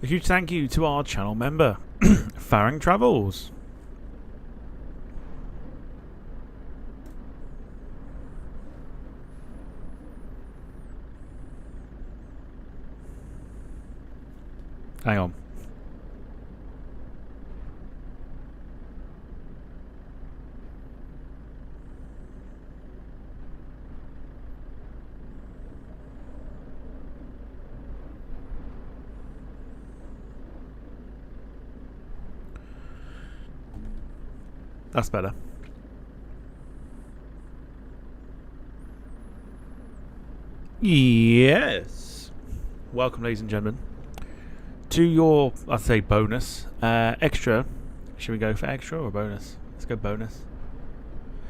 A huge thank you to our channel member, Farring Travels. Hang on. That's better. Yes. Welcome, ladies and gentlemen, to your, I'd say, bonus. Extra. Should we go for extra or bonus? Let's go bonus.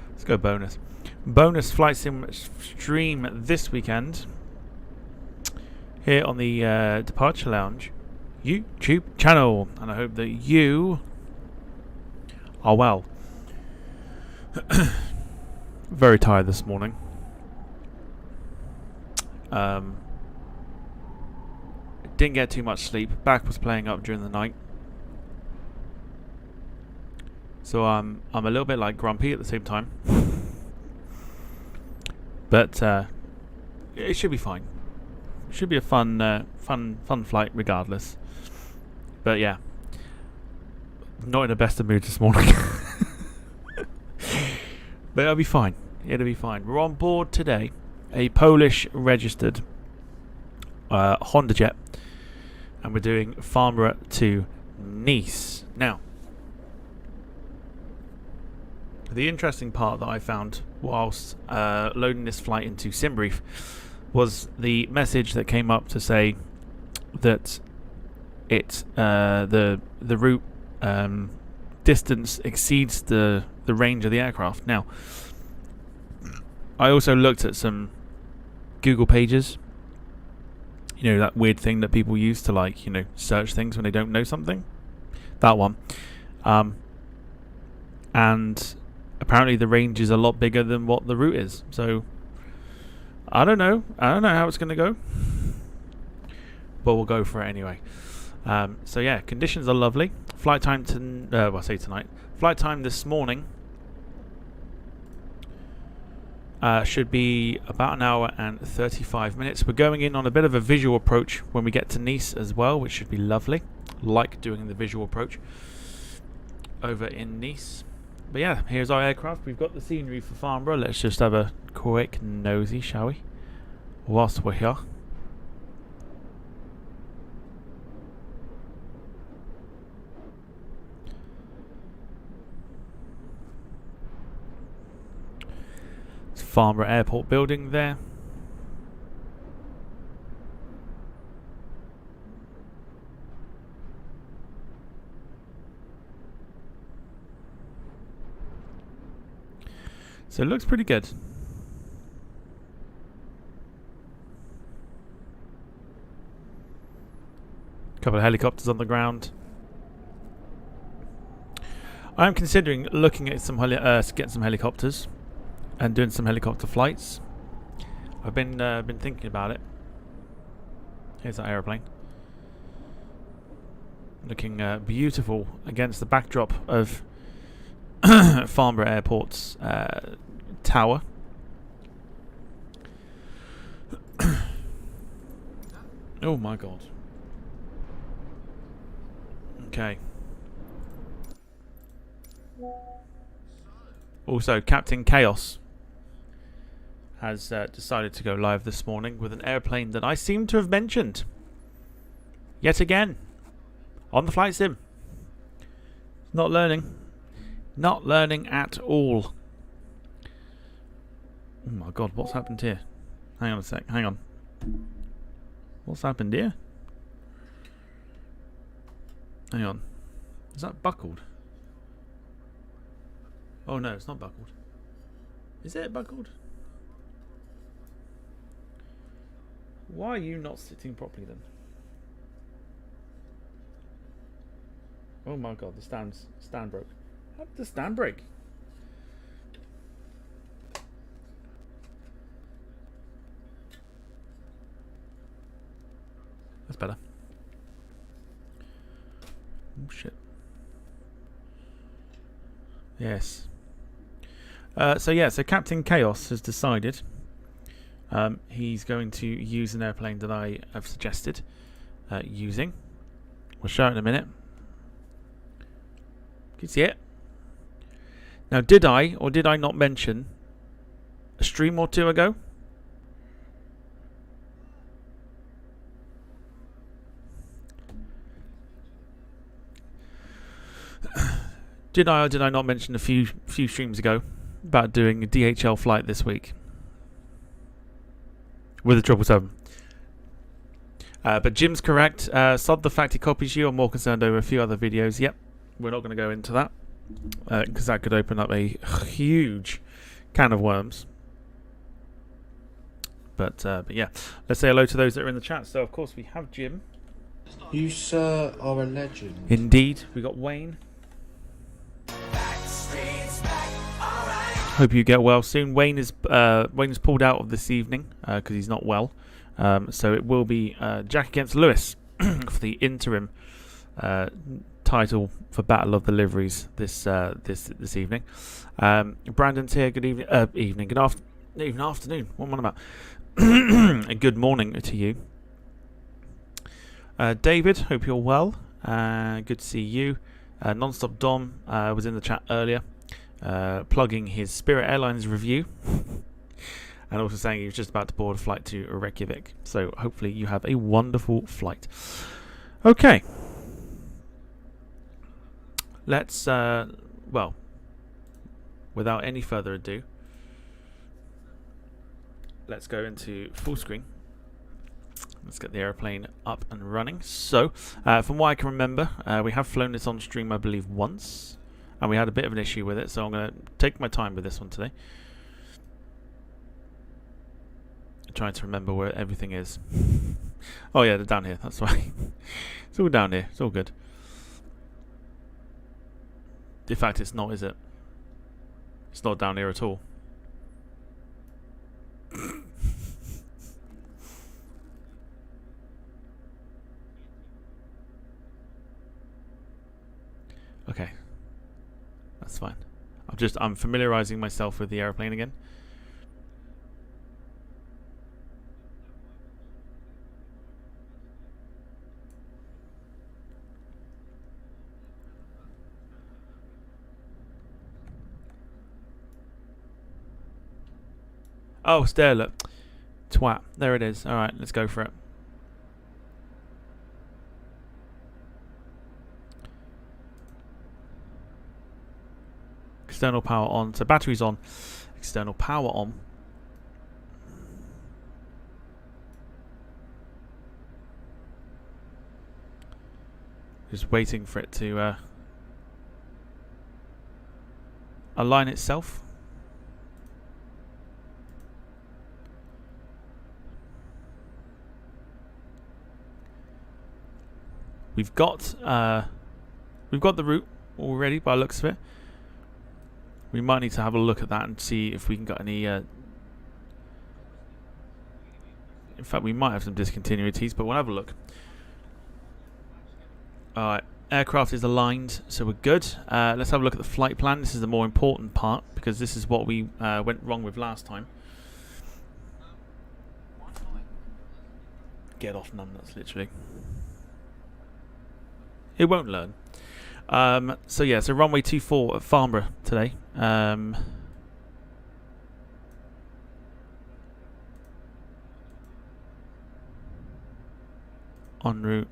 Let's go bonus. Bonus flight sim stream this weekend here on the Departure Lounge YouTube channel. And I hope that you are well. Very tired this morning. Didn't get too much sleep. Back was playing up during the night, so I'm a little bit like grumpy at the same time. But it should be fine. It should be a fun flight regardless. But yeah, not in the best of moods this morning. But it'll be fine. It'll be fine. We're on board today a Polish registered Hondajet, and we're doing Farnborough to Nice. Now, the interesting part that I found whilst loading this flight into SimBrief was the message that came up to say that it the route distance exceeds the range of the aircraft. Now, I also looked at some Google pages, you know, that weird thing that people use to, like, you know, search things when they don't know something. That one. And apparently the range is a lot bigger than what the route is. So I don't know how it's going to go, but we'll go for it anyway. So yeah, conditions are lovely. Flight time tonight. Flight time this morning should be about an hour and 35 minutes. We're going in on a bit of a visual approach when we get to Nice as well, which should be lovely. Like doing the visual approach over in Nice. But yeah, here's our aircraft. We've got the scenery for Farnborough. Let's just have a quick nosy, shall we? Whilst we're here. Farnborough Airport building there. So it looks pretty good. A couple of helicopters on the ground. I'm considering looking at getting some helicopters and doing some helicopter flights. I've been thinking about it. Here's that aeroplane, looking beautiful against the backdrop of Farnborough Airport's tower. Oh my god. Okay. Also, Captain Chaos has decided to go live this morning with an airplane that I seem to have mentioned yet again on the flight sim. Not learning at all. Oh my god, what's happened here? Hang on a sec, hang on. What's happened here? Hang on. Is that buckled? Oh no, it's not buckled. Is it buckled? Why are you not sitting properly then? Oh my god, the stand broke. How did the stand break? That's better. Oh, shit. Yes. So Captain Chaos has decided he's going to use an airplane that I have suggested using. We'll show it in a minute. Can you see it? Now, did I or did I not mention a stream or two ago? Did I or did I not mention a few streams ago about doing a DHL flight this week with a 777? But Jim's correct. Sod the fact he copies you. I'm more concerned over a few other videos. Yep, we're not going to go into that because that could open up a huge can of worms. But yeah, let's say hello to those that are in the chat. So of course we have Jim. You, sir, are a legend. Indeed, we got Wayne. Hope you get well soon. Wayne is pulled out of this evening because he's not well. So it will be Jack against Lewis for the interim title for Battle of the Liveries this evening. Brandon's here. Good evening. Good afternoon. What am I about? And good morning to you. David, hope you're well. Good to see you. Nonstop Dom was in the chat earlier, plugging his Spirit Airlines review. And also saying he was just about to board a flight to Reykjavik. So hopefully you have a wonderful flight. Okay. Let's, well, without any further ado, let's go into full screen. Let's get the airplane up and running. So, from what I can remember, we have flown this on stream, I believe, once. And we had a bit of an issue with it. So I'm going to take my time with this one today. Trying to remember where everything is. Oh yeah, they're down here. That's right. It's all down here. It's all good. In fact, it's not, is it? It's not down here at all. Okay, that's fine. I'm familiarizing myself with the airplane again. Oh, stair, look. Twat. There it is. Alright, let's go for it. External power on. So batteries on. External power on. Just waiting for it to align itself. We've got the route already by the looks of it. We might need to have a look at that and see if we can get any. In fact, we might have some discontinuities, but we'll have a look. Alright, aircraft is aligned, so we're good. Let's have a look at the flight plan. This is the more important part because this is what we went wrong with last time. Get off numbnuts, literally. It won't learn. So yeah, so runway 24 at Farnborough today. En route.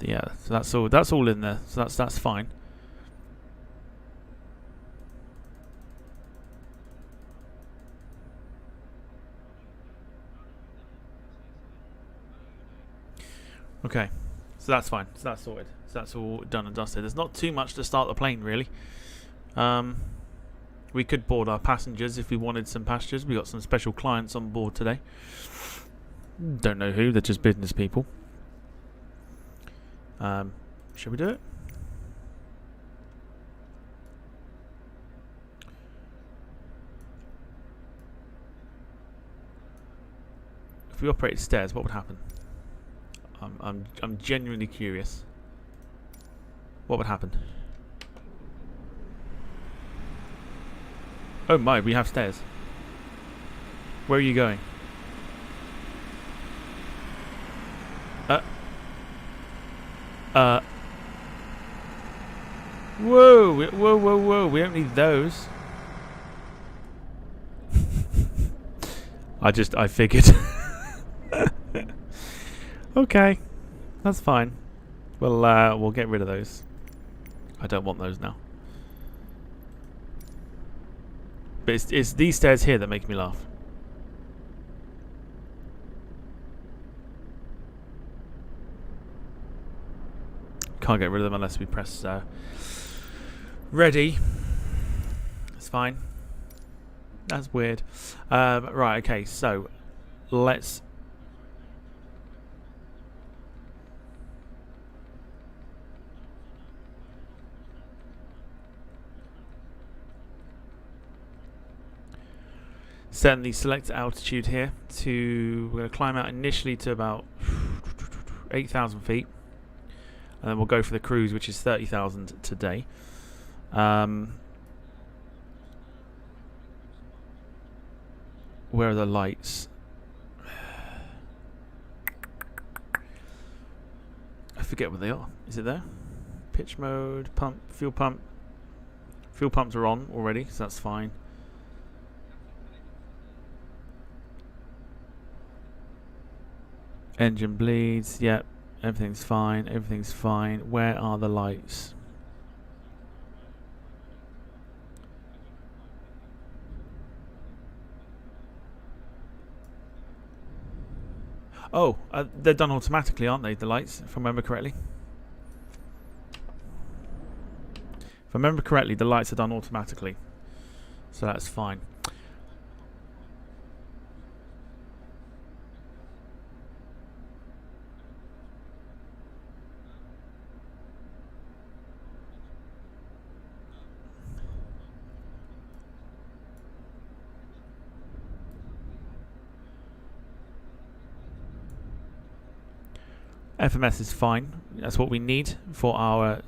Yeah, so that's all in there. So that's fine. Okay, so that's fine. So that's sorted. So that's all done and dusted. There's not too much to start the plane, really. We could board our passengers if we wanted some passengers. We got some special clients on board today. Don't know who. They're just business people. Should we do it? we operated stairs, what would happen? I'm genuinely curious. What would happen? Oh my, we have stairs. Where are you going? Whoa, whoa, whoa, whoa. We don't need those. I figured. Okay. That's fine. We'll get rid of those. I don't want those now. But it's these stairs here that make me laugh. Can't get rid of them unless we press ready. It's fine. That's weird. Right, okay, so let's set the select altitude here to, we're going to climb out initially to about 8,000 feet. And then we'll go for the cruise, which is 30,000 today. Where are the lights? I forget where they are. Is it there? Pitch mode, pump, fuel pump. Fuel pumps are on already, so that's fine. Engine bleeds, yep. Everything's fine, everything's fine. Where are the lights? Oh, they're done automatically, aren't they, the lights, if I remember correctly? If I remember correctly, the lights are done automatically. So that's fine. FMS is fine. That's what we need for our...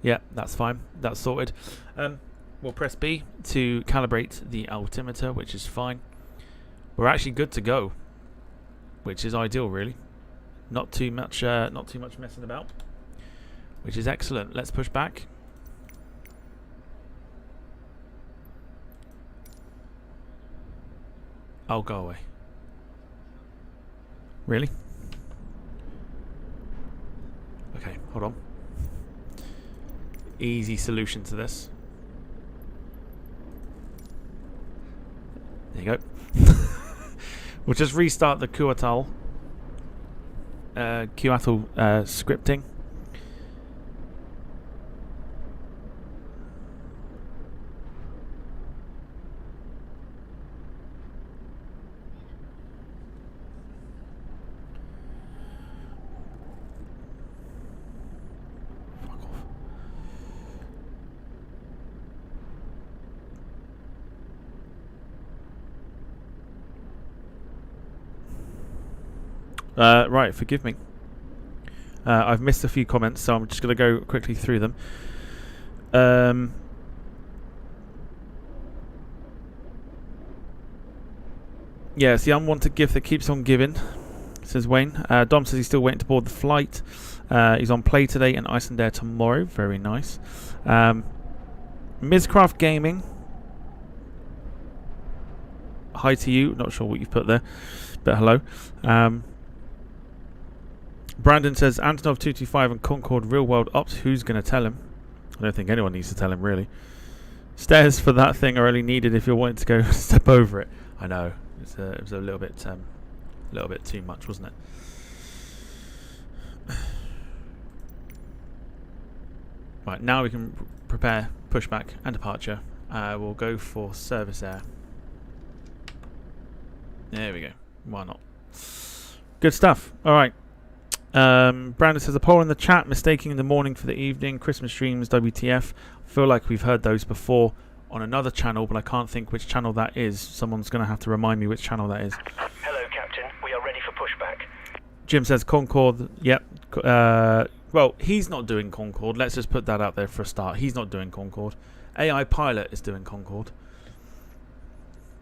Yeah, that's fine. That's sorted. We'll press B to calibrate the altimeter, which is fine. We're actually good to go, which is ideal, really. Not too much messing about, which is excellent. Let's push back. Oh, go away. Really? Okay, hold on. Easy solution to this. There you go. We'll just restart the QATL scripting. Right, forgive me. I've missed a few comments, so I'm just going to go quickly through them. Yeah, it's the unwanted gift that keeps on giving, says Wayne. Dom says he's still waiting to board the flight. He's on play today and Iceland Air tomorrow. Very nice. Mizcraft Gaming. Hi to you. Not sure what you've put there, but hello. Brandon says Antonov 225 and Concorde real world ops. Who's going to tell him? I don't think anyone needs to tell him, really. Stairs for that thing are only needed if you're wanting to go step over it. I know it was a little bit too much, wasn't it? Right, now we can prepare pushback and departure. We'll go for service air. There we go. Why not? Good stuff. All right. Brandon says a poll in the chat, mistaking the morning for the evening. Christmas dreams, WTF. I feel like we've heard those before on another channel, but I can't think which channel that is. Someone's going to have to remind me which channel that is. Hello, Captain. We are ready for pushback. Jim says Concorde. Yep. Well, he's not doing Concorde. Let's just put that out there for a start. He's not doing Concorde. AI Pilot is doing Concorde.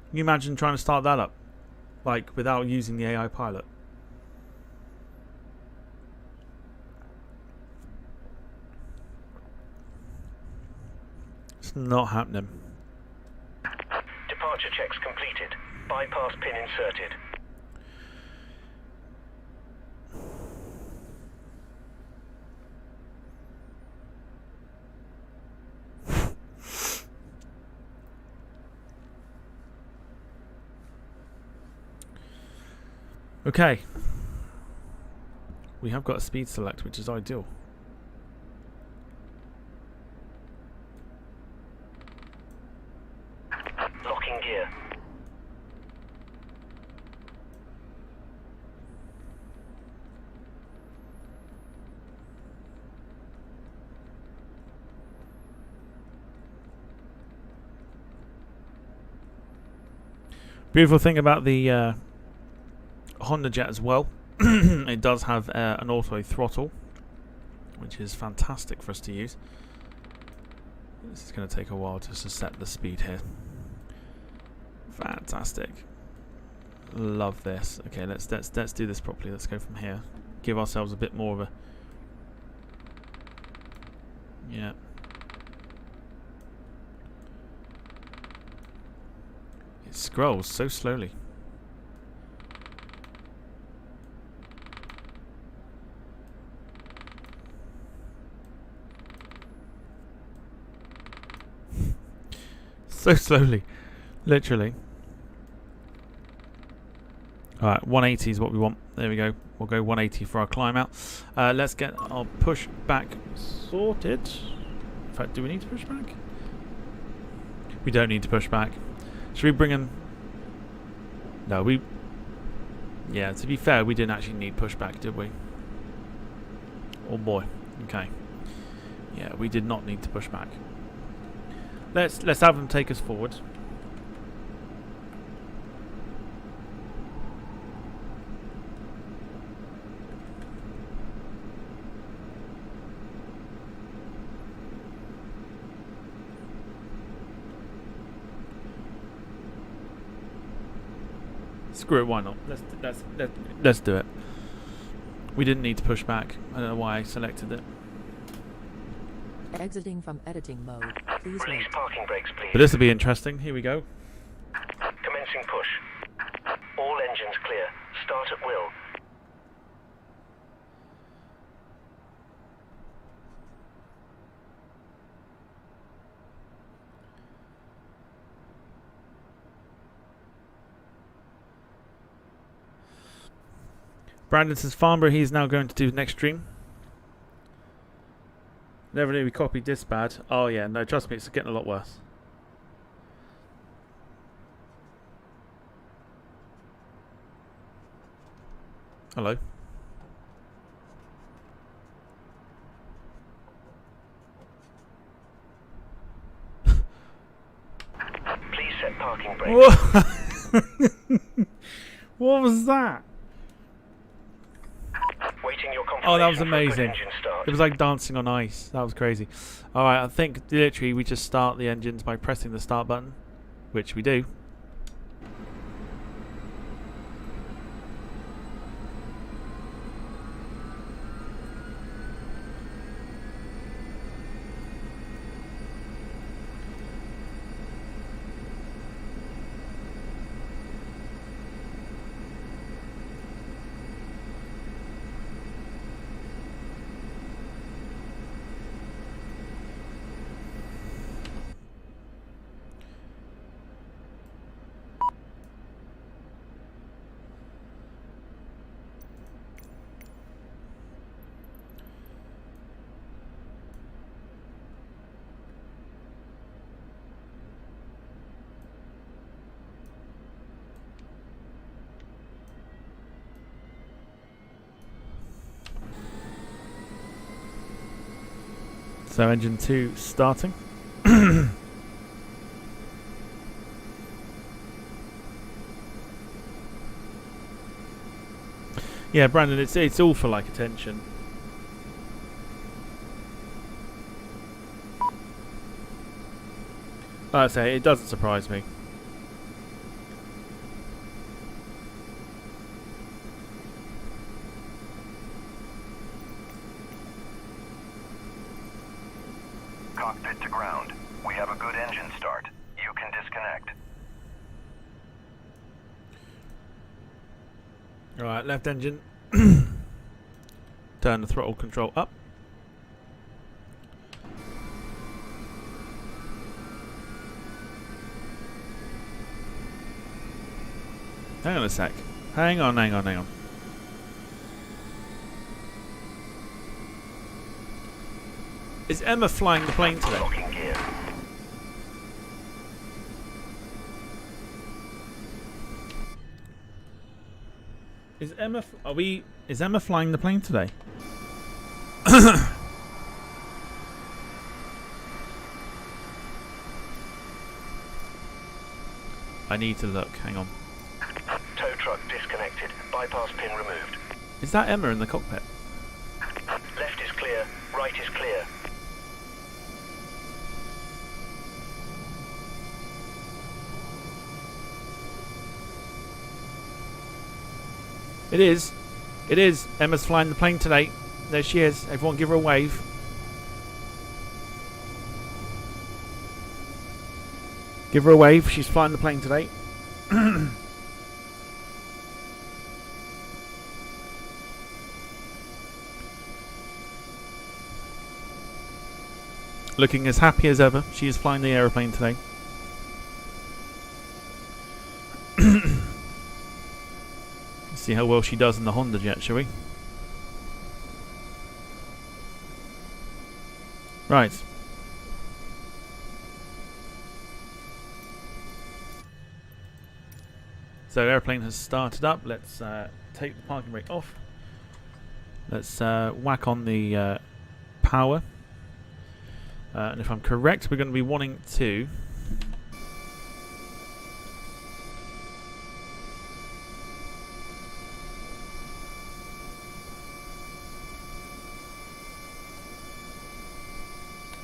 Can you imagine trying to start that up? Like, without using the AI Pilot? It's not happening. Departure checks completed. Bypass pin inserted. Okay. We have got a speed select, which is ideal. Locking gear. Beautiful thing about the Hondajet as well, it does have an auto throttle, which is fantastic for us to use. This is going to take a while just to set the speed here. Fantastic. Love this. Okay, let's do this properly. Let's go from here. Give ourselves a bit more of a... Yeah. It scrolls so slowly. So slowly, literally. Alright, 180 is what we want. There we go. We'll go 180 for our climb out. Let's get our push back sorted. In fact, do we need to push back? We don't need to push back. Should we bring him? No, we... Yeah, to be fair, we didn't actually need pushback, did we? Oh boy. Okay. Yeah, we did not need to push back. Let's have them take us forward. Screw it, why not? Let's do it. We didn't need to push back. I don't know why I selected it. Exiting from editing mode. Please Release wait. parking brakes, please. But this will be interesting. Here we go. Commencing push. All engines clear. Start at will. Brandon says Farnborough, he's now going to do next stream. Never knew we copied this bad. Oh yeah, no, trust me, it's getting a lot worse. Hello. Please set parking brakes. What was that? Waiting your confirmation Oh, that was for a good amazing. engine start. It was like dancing on ice. That was crazy. Alright, I think literally we just start the engines by pressing the start button, which we do. So engine 2 starting. Yeah, Brandon, it's all for like attention. Like I say, it doesn't surprise me. Cockpit to ground. We have a good engine start. You can disconnect. Alright, left engine. Turn the throttle control up. Hang on a sec. Hang on. Is Emma flying the plane today? Locking gear. Is Emma flying the plane today? I need to look. Hang on. Tow truck disconnected. Bypass pin removed. Is that Emma in the cockpit? Left is clear. Right is clear. It is. It is. Emma's flying the plane today. There she is. Everyone give her a wave. Give her a wave. She's flying the plane today. Looking as happy as ever. She is flying the aeroplane today. See how well she does in the Hondajet, shall we? Right. So airplane has started up. Let's take the parking brake off. Let's whack on the power. And if I'm correct, we're going to be wanting to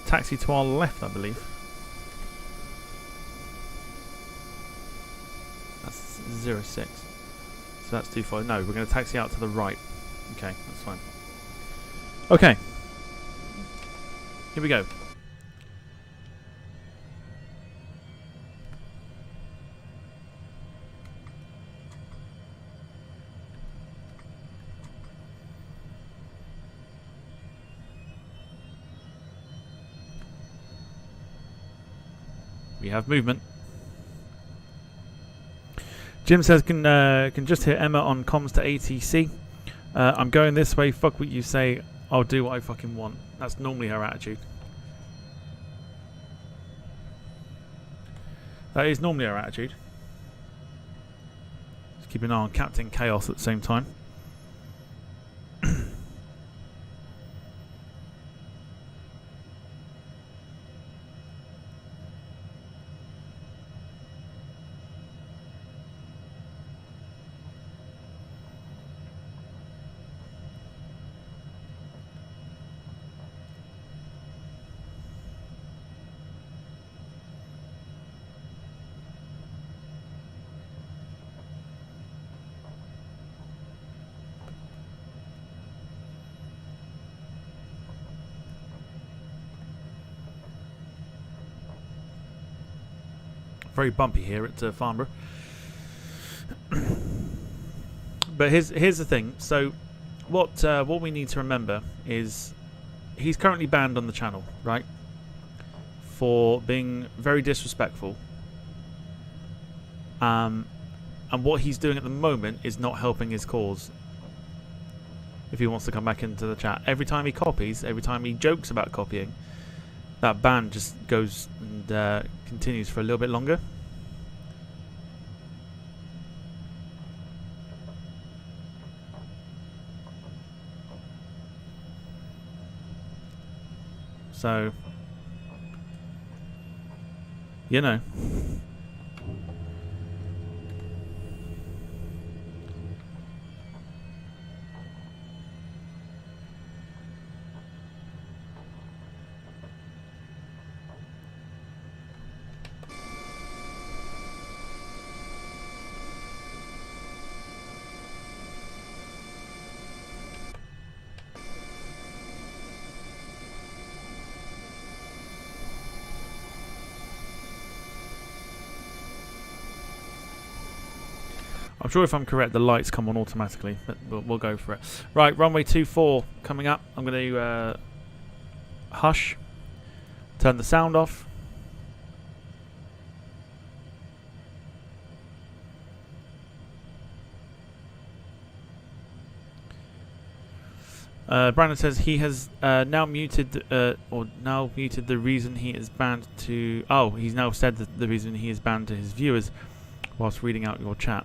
taxi to our left, I believe. That's 06. So that's too far. No, we're going to taxi out to the right. Okay, that's fine. Okay. Here we go. We have movement. Jim says can just hear Emma on comms to ATC. I'm going this way. Fuck what you say. I'll do what I fucking want. That's normally her attitude. That is normally her attitude. Just keep an eye on Captain Chaos at the same time. Very bumpy here at Farnborough. But here's the thing. So what we need to remember is he's currently banned on the channel, right? For being very disrespectful. And what he's doing at the moment is not helping his cause. If he wants to come back into the chat. Every time he copies, every time he jokes about copying, that ban just goes and continues for a little bit longer. So, you know. I'm sure if I'm correct, the lights come on automatically, but we'll go for it. Right, runway 24 coming up. I'm going to hush, turn the sound off. Brandon says he has now muted the reason he is banned to. Oh, he's now said that the reason he is banned to his viewers whilst reading out your chat.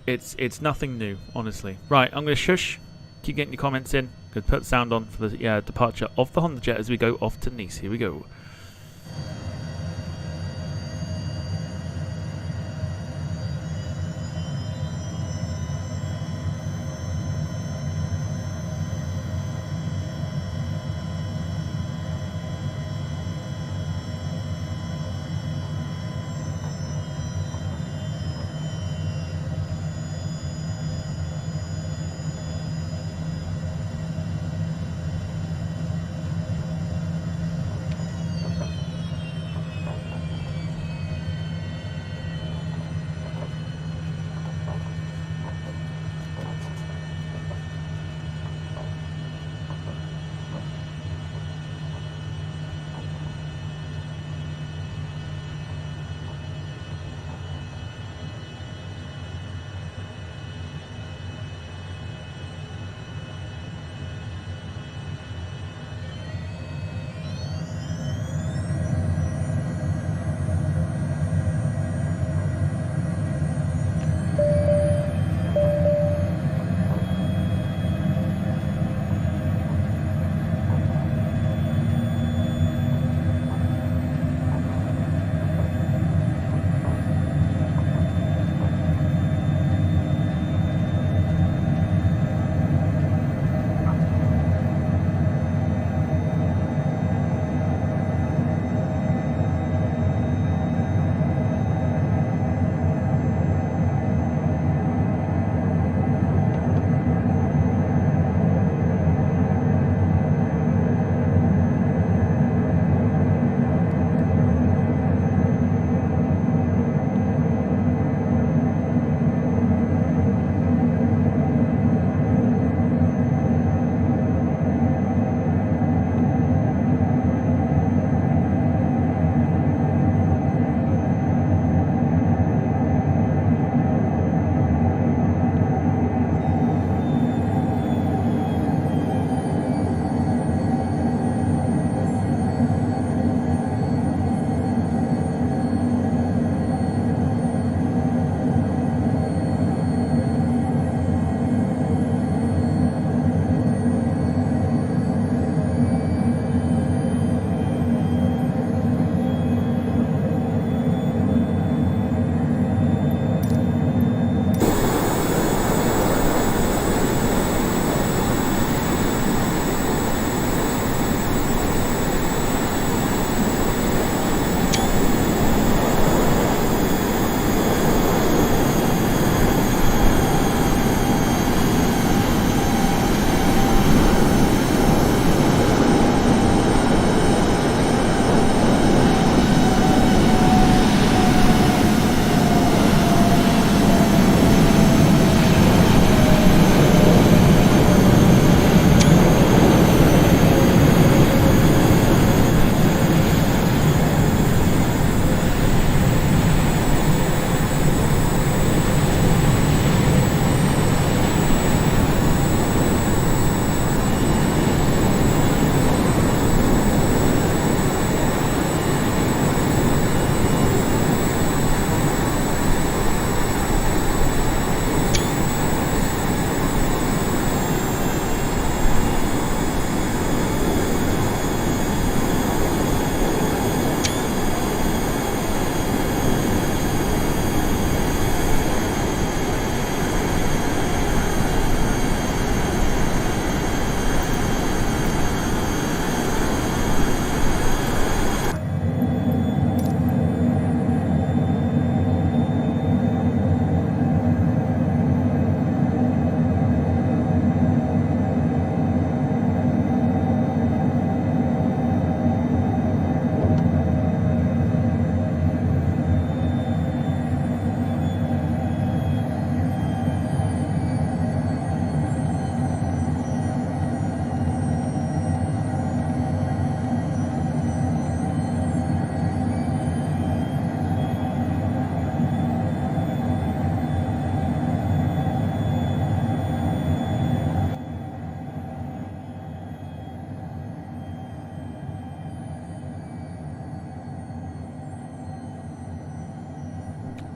It's nothing new, honestly. Right, I'm going to shush. Keep getting your comments in. Going to put the sound on for the departure of the Hondajet as we go off to Nice. Here we go.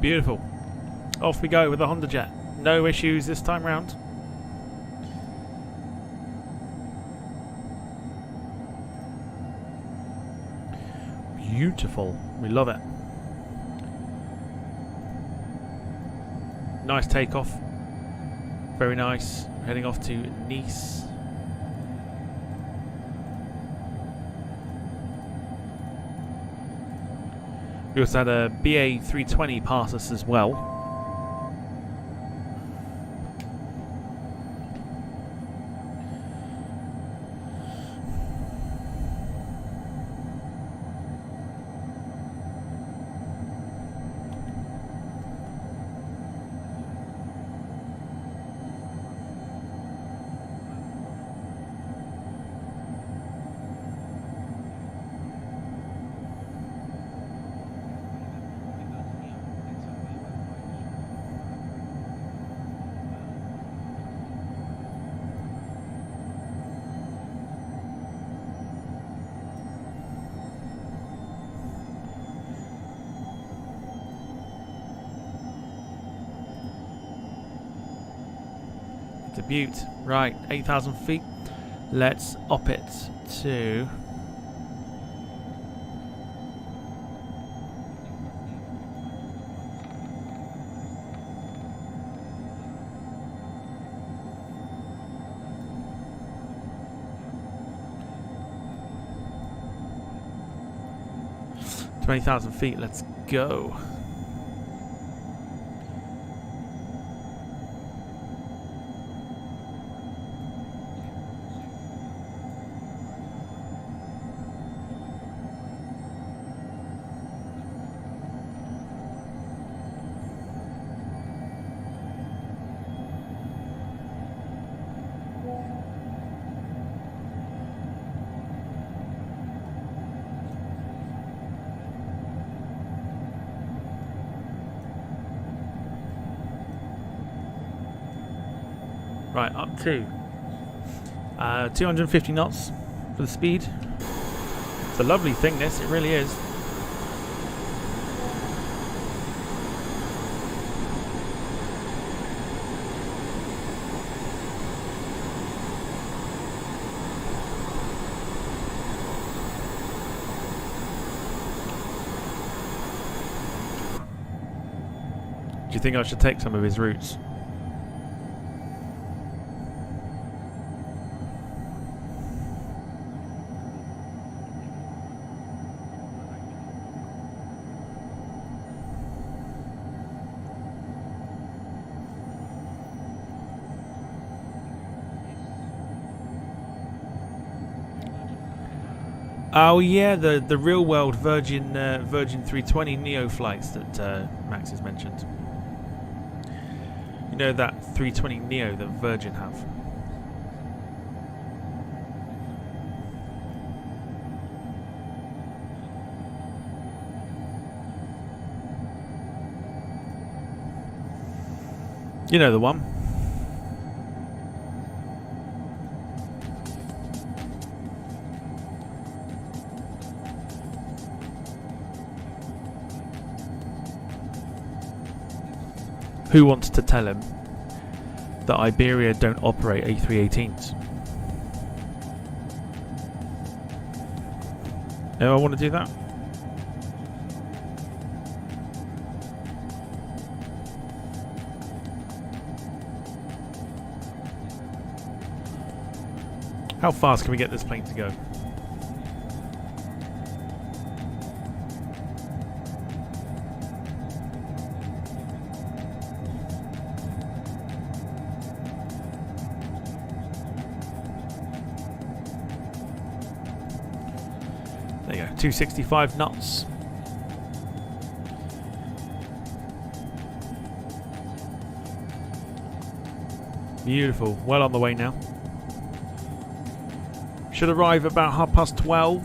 Beautiful. Off we go with the Hondajet. No issues this time round. Beautiful. We love it. Nice takeoff. Very nice. Heading off to Nice. We also had a BA320 pass us as well. It's a beaut. Right, 8,000 feet. Let's up it to... $20,000 feet. Let's go. Right, up to 250 knots for the speed. It's a lovely thing, this, it really is. Do you think I should take some of his routes? Oh yeah, the real world Virgin 320 Neo flights that Max has mentioned. You know that 320 Neo that Virgin have. You know the one. Who wants to tell him that Iberia don't operate A318s? No, I want to do that. How fast can we get this plane to go? There you go, 265 knots. Beautiful, well on the way now. Should arrive about 12:30.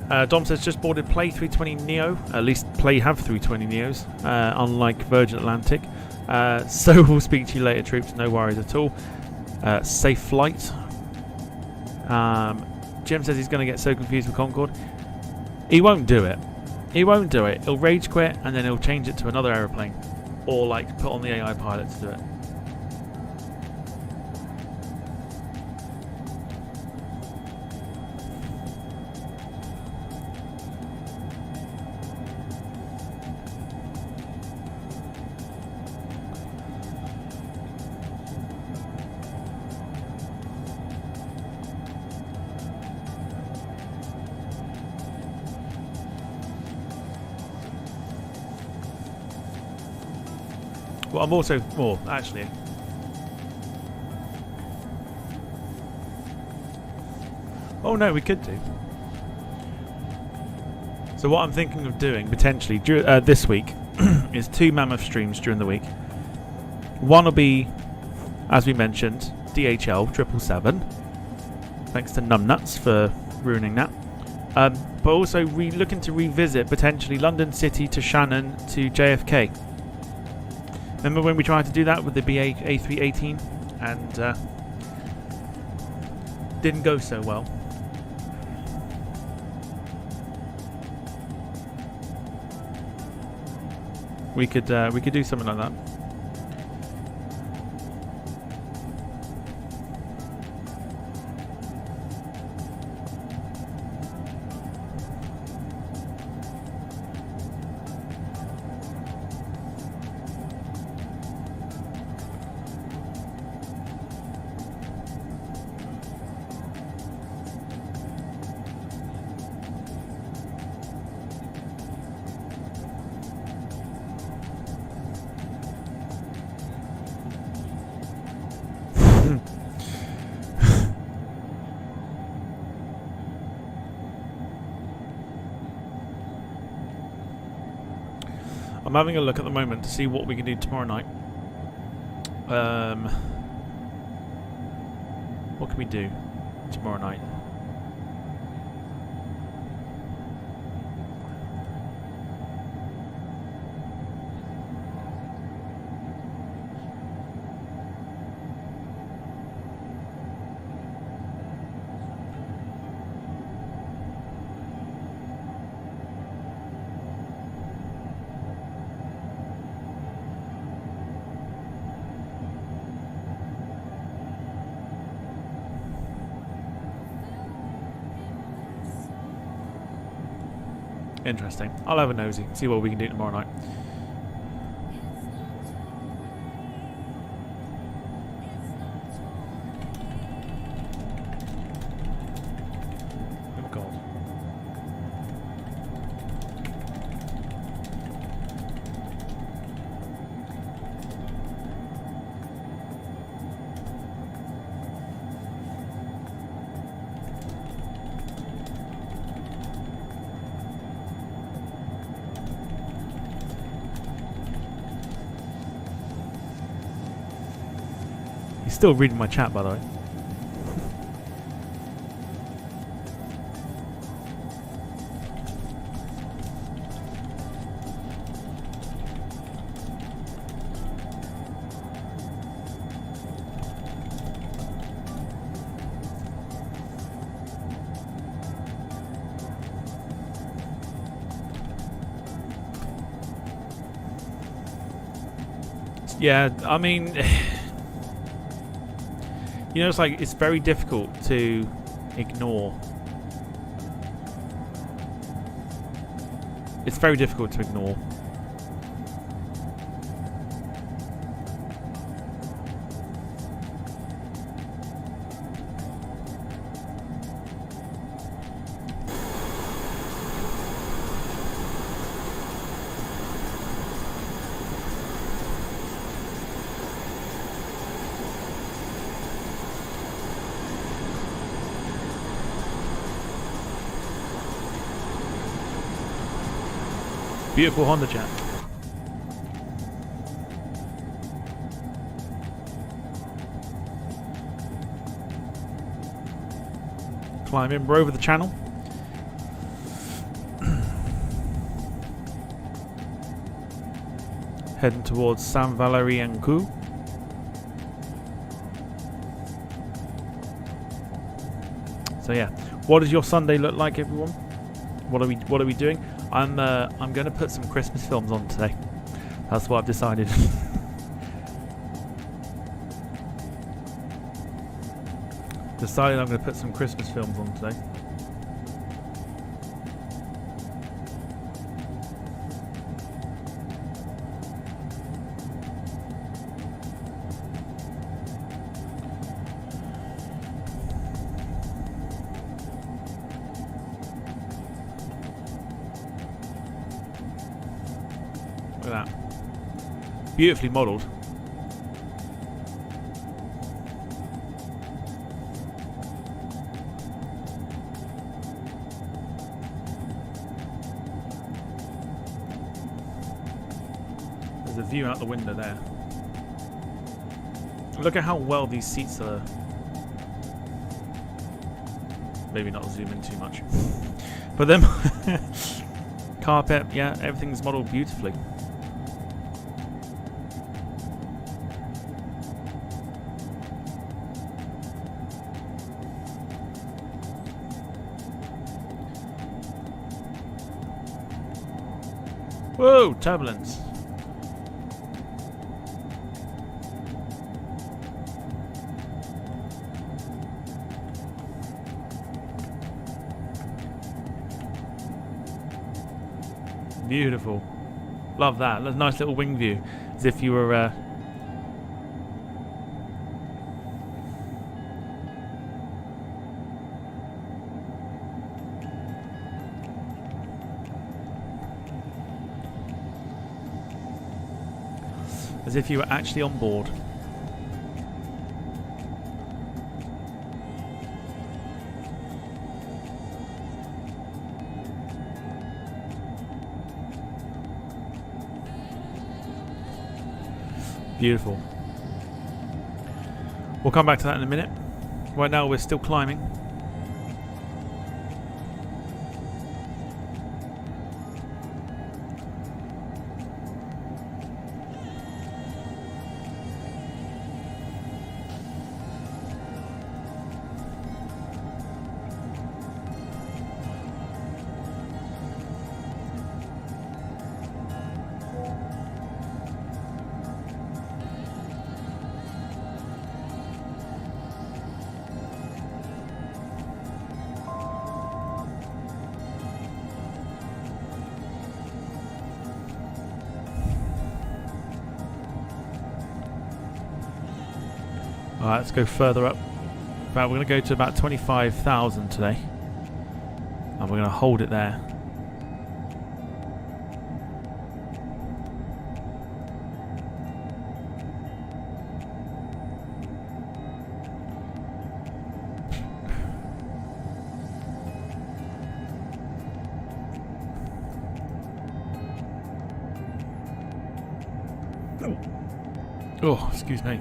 Dom says just boarded Play 320 Neo. At least Play have 320 Neos, unlike Virgin Atlantic. So we'll speak to you later, troops. No worries at all. Safe flight. Jim says he's going to get so confused with Concorde. He won't do it. He won't do it. He'll rage quit and then he'll change it to another aeroplane, or like put on the AI pilot to do it. Well, I'm also more actually. Oh no, we could do. So what I'm thinking of doing potentially this week is 2 mammoth streams during the week. One will be, as we mentioned, DHL 777. Thanks to Numbnuts for ruining that. But also looking to revisit potentially London City to Shannon to JFK. Remember when we tried to do that with the BA A318 and didn't go so well? We could do something like that. I'm having a look at the moment to see what we can do tomorrow night. What can we do tomorrow night? Interesting. I'll have a nosy, see what we can do tomorrow night. Oh God. He's still reading my chat, by the way. Yeah, I mean, you know, it's very difficult to ignore. It's very difficult to ignore. Beautiful Hondajet. Climb in, we're over the channel. heading towards Saint Valery en Cou. So yeah, what does your Sunday look like, everyone? What are we doing? I'm going to put some Christmas films on today. That's what I've decided. Decided I'm going to put some Christmas films on today. Look at that. Beautifully modelled. There's a view out the window there. Look at how well these seats are. Maybe not zoom in too much. But then carpet, yeah, everything's modelled beautifully. Whoa, turbulence. Beautiful. Love that. That's a nice little wing view. As if you were actually on board. Beautiful. We'll come back to that in a minute. Right now we're still climbing. Alright, let's go further up. We're going to go to about 25,000 today. And we're going to hold it there. Oh, excuse me.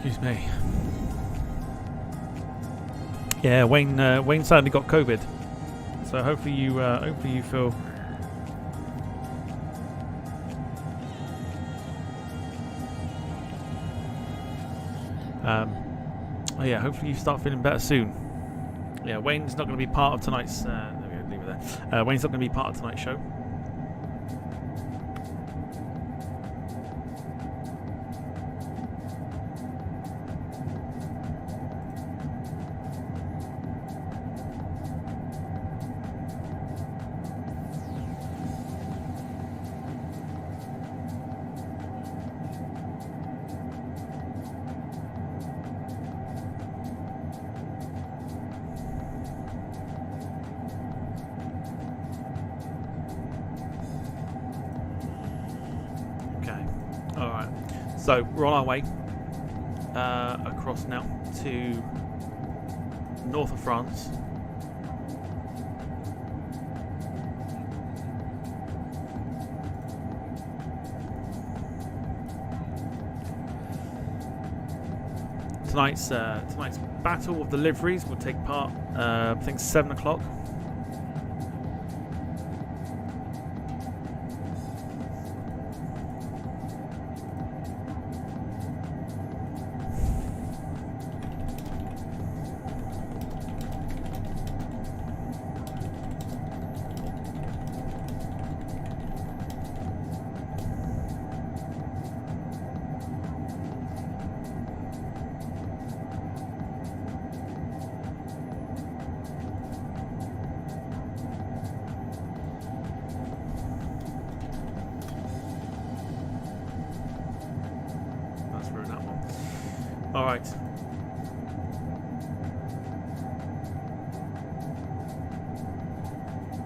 Excuse me. Yeah, Wayne sadly got COVID, so hopefully you feel. Oh yeah, hopefully you start feeling better soon. Yeah, Wayne's not going to be part of tonight's. There we go, leave it there. Wayne's not going to be part of tonight's show. So we're on our way across now to north of France. Tonight's battle of the liveries will take part, I think 7 o'clock. All right.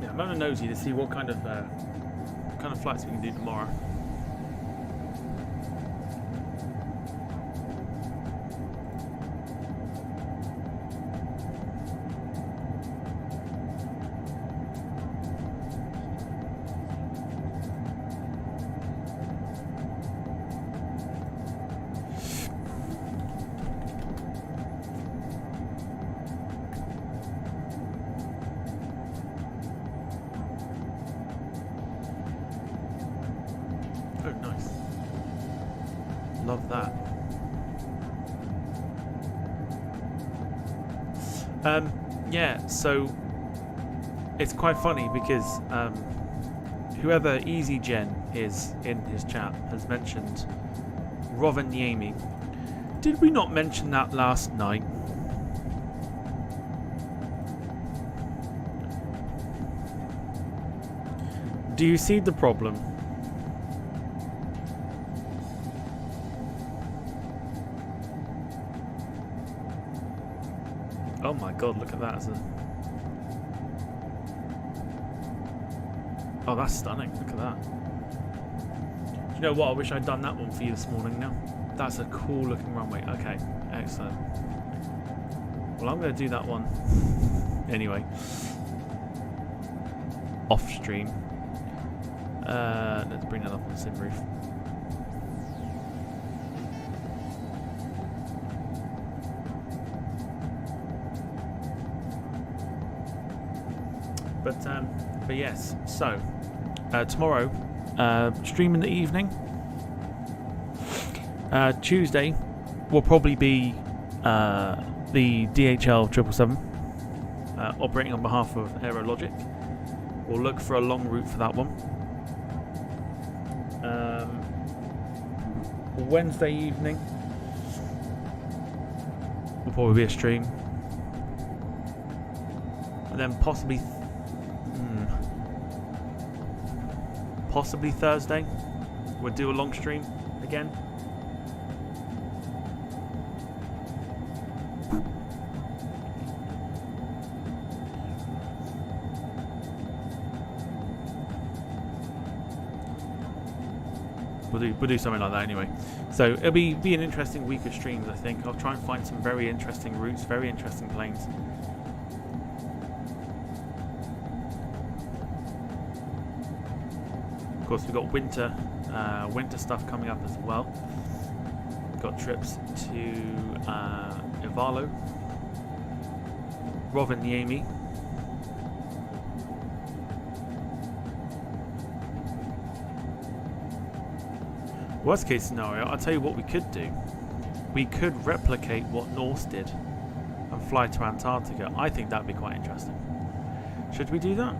Yeah, I'm having a nosy to see what kind of flights we can do tomorrow. Oh, nice. Love that. Yeah, so it's quite funny because whoever EasyGen is in his chat has mentioned Rovaniemi. Did we not mention that last night? Do you see the problem? Oh my god, look at that. Oh, that's stunning. Look at that. Do you know what? I wish I'd done that one for you this morning now. That's a cool looking runway. Okay, excellent. Well, I'm going to do that one anyway. Off stream. Let's bring that up on sim roof. But yes, so tomorrow stream in the evening. Tuesday will probably be the DHL 777 operating on behalf of Aerologic. We'll look for a long route for that one. Wednesday evening will probably be a stream, and then possibly Thursday we'll do a long stream again. We'll do something like that anyway. So it'll be an interesting week of streams, I think. I'll try and find some very interesting routes, very interesting planes. Of course, we've got winter stuff coming up as well. We've got trips to Ivalo, Rovaniemi, worst case scenario, I'll tell you what we could do. We could replicate what Norse did and fly to Antarctica. I think that'd be quite interesting. Should we do that?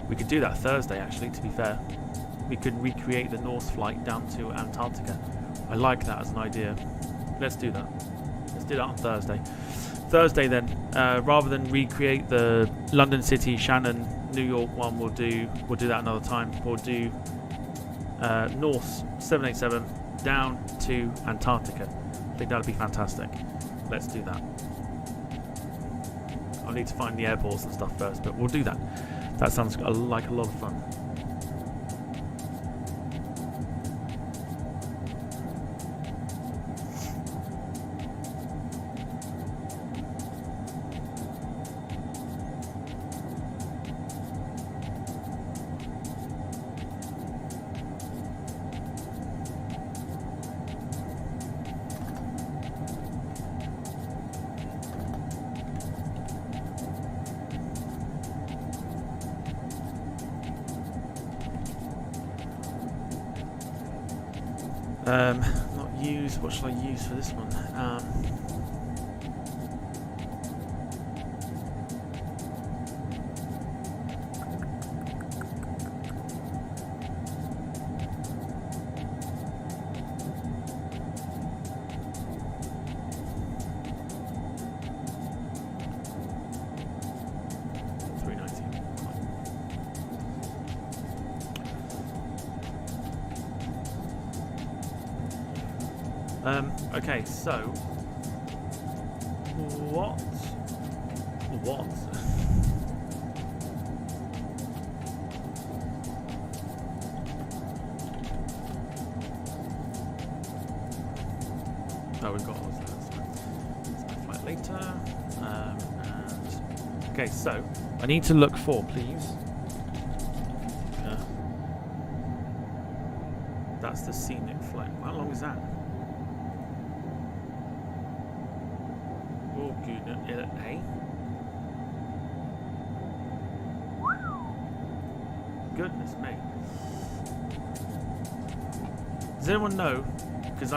We could do that Thursday, actually, to be fair. We could recreate the Norse flight down to Antarctica. I like that as an idea. Let's do that. Let's do that on Thursday. Thursday then, rather than recreate the London City, Shannon, New York one, we'll do that another time. We'll do Norse 787 down to Antarctica. I think that'd be fantastic. Let's do that. I'll need to find the airports and stuff first, but we'll do that. That sounds like a lot of fun. Not use. What shall I use for this one? Okay, so what? Oh, we've got all that. Flight later. And okay, so I need to look for, please. That's the scenic flight. How long is that? Oh, goodness. Hey? Goodness me. Does anyone know? Because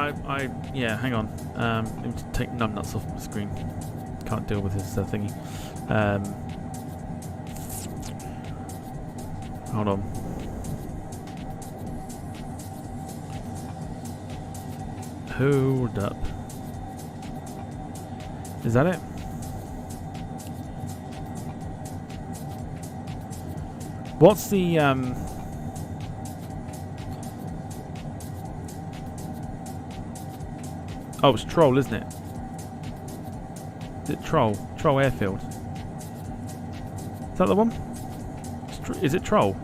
yeah, hang on. Let me just take numbnuts off my screen. Can't deal with this thingy. Hold on. Hold up. Is that it? What's the Oh, it's Troll, isn't it? Is it Troll? Troll Airfield. Is that the one? Is it Troll?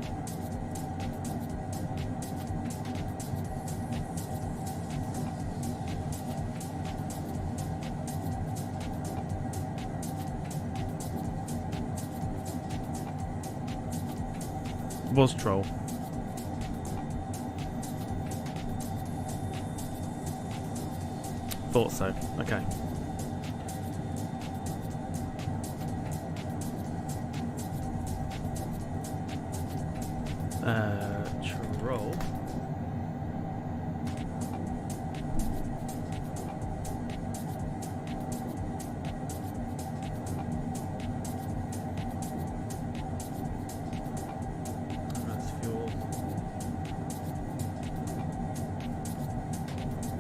Was Troll. Thought so. Okay. Troll.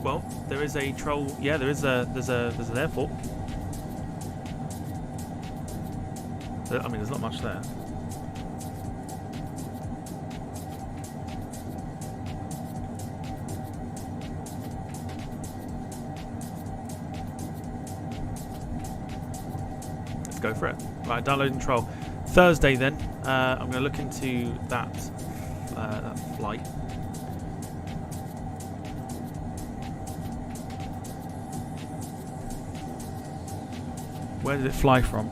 Well, there is a Troll. Yeah, there's an airport. I mean, there's not much there. Let's go for it. Right, downloading Troll. Thursday then. I'm going to look into that flight. Where did it fly from?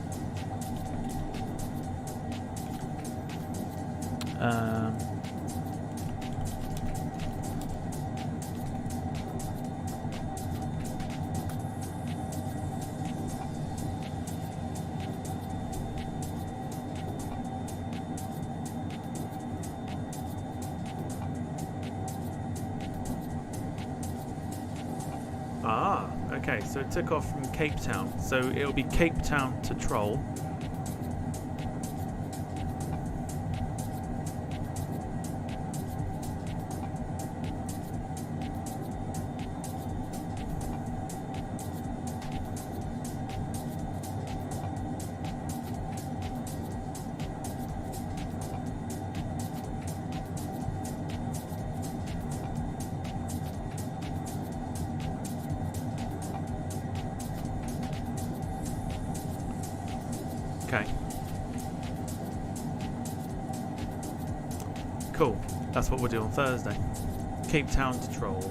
Okay, so it took off from Cape Town. So it'll be Cape Town to Troll. Okay. Cool. That's what we'll do on Thursday. Cape Town to Troll.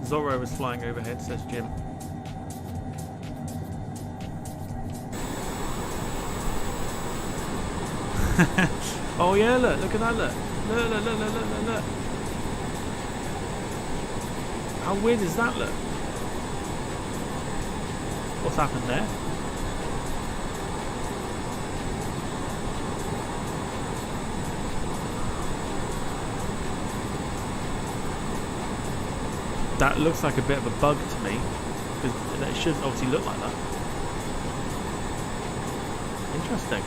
Zorro is flying overhead, says Jim. Oh yeah, look at that, look. Look. How weird is that, look? What's happened there? That looks like a bit of a bug to me, because it shouldn't obviously look like that. Interesting.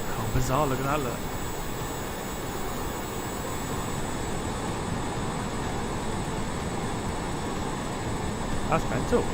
How bizarre, look at that look. That's mental.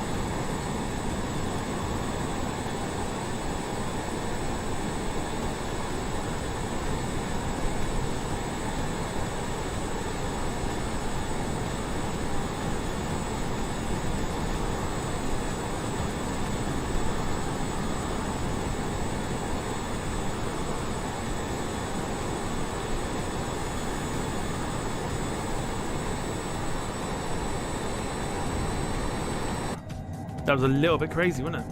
That was a little bit crazy, wasn't it?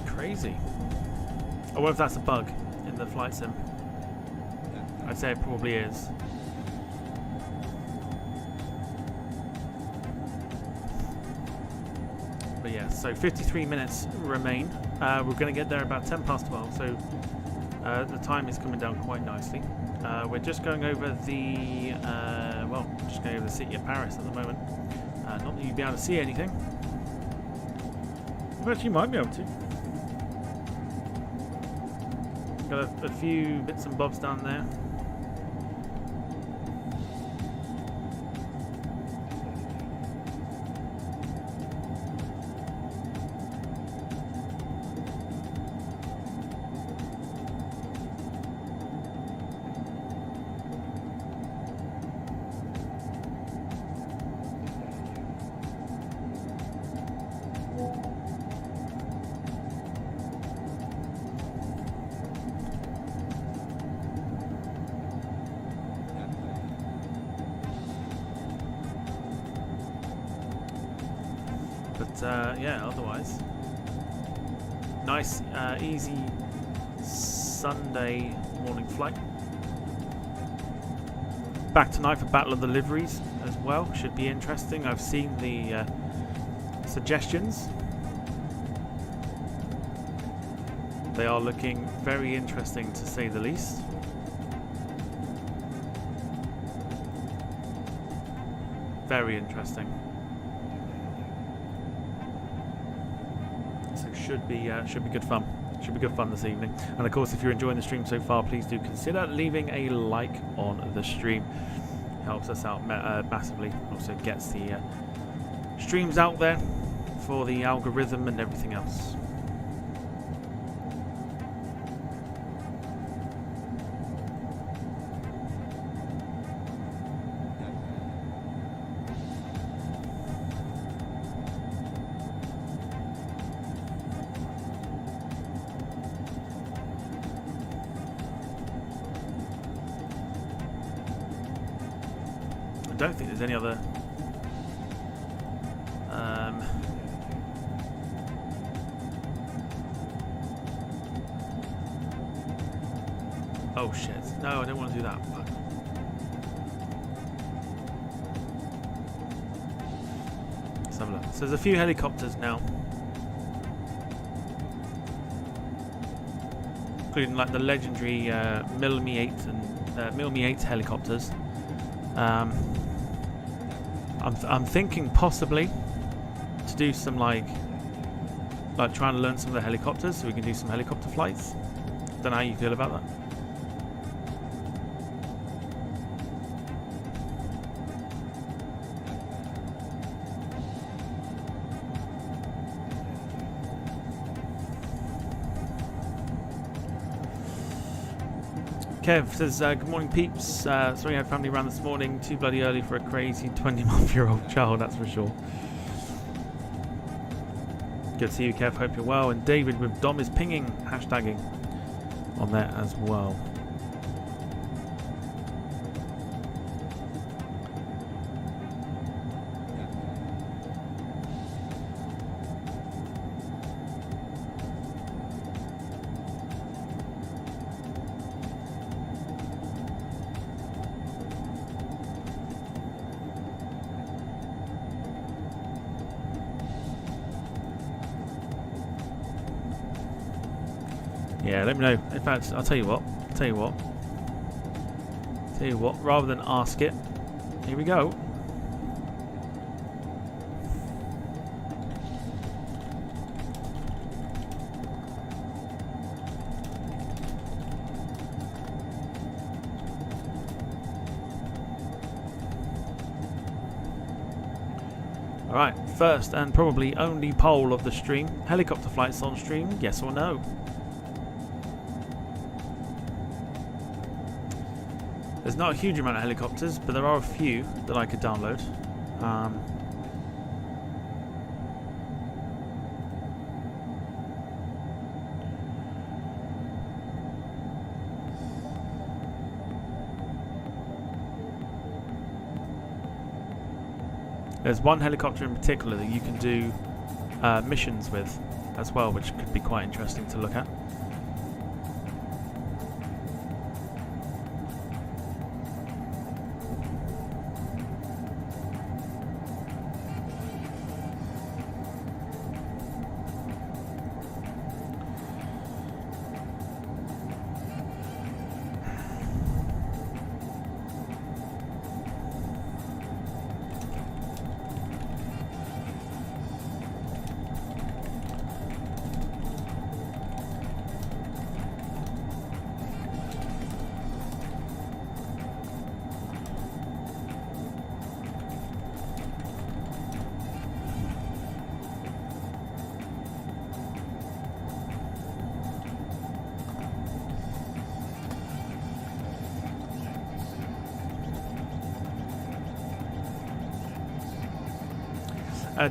Crazy. I wonder if that's a bug in the flight sim. I'd say it probably is. But yeah, so 53 minutes remain. We're going to get there about 10 past 12, so the time is coming down quite nicely. We're just going over the, just going over the city of Paris at the moment. Not that you'd be able to see anything. But you might be able to. Got a few bits and bobs down there. Yeah, otherwise nice easy Sunday morning flight. Back tonight for Battle of the Liveries as well, should be interesting. I've seen the suggestions. They are looking very interesting, to say the least. Very interesting. Should be good fun. Should be good fun this evening. And of course, if you're enjoying the stream so far, please do consider leaving a like on the stream. It helps us out massively. Also gets the streams out there for the algorithm and everything else. I don't think there's any other oh shit, no, I don't want to do that. Fuck. Let's have a look. So there's a few helicopters now, including like the legendary Milmi 8 and Milmi 8 helicopters. I'm thinking possibly to do some like trying to learn some of the helicopters so we can do some helicopter flights. Don't know how you feel about that. Kev says, good morning peeps, sorry I had family around this morning, too bloody early for a crazy 20-month-old child, that's for sure. Good to see you, Kev. Hope you're well. And David with Dom is pinging, hashtagging on there as well. Yeah, let me know. In fact, I'll tell you what. Rather than ask it, here we go. Alright, first and probably only poll of the stream. Helicopter flights on stream, yes or no? There's not a huge amount of helicopters, but there are a few that I could download. There's one helicopter in particular that you can do missions with as well, which could be quite interesting to look at.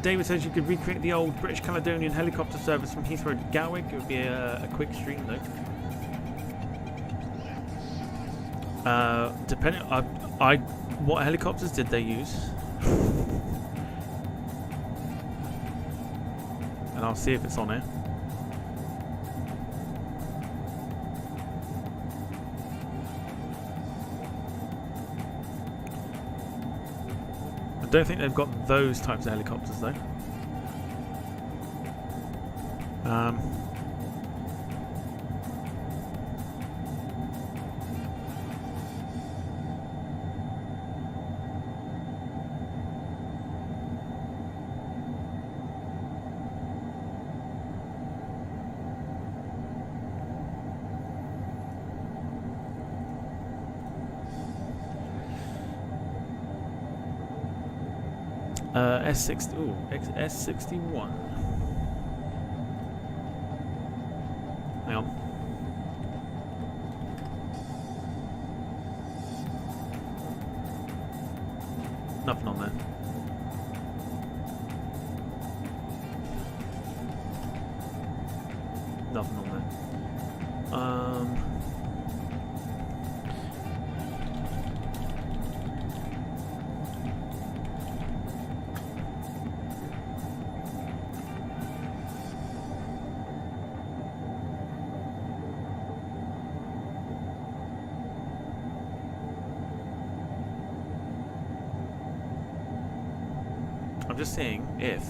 David says you could recreate the old British Caledonian helicopter service from Heathrow to Gatwick. It would be a quick stream though. Depending, what helicopters did they use? And I'll see if it's on here. I don't think they've got those types of helicopters though. S60. Ooh, S61. Hang on. Nothing on there. Nothing on there. I'm just seeing if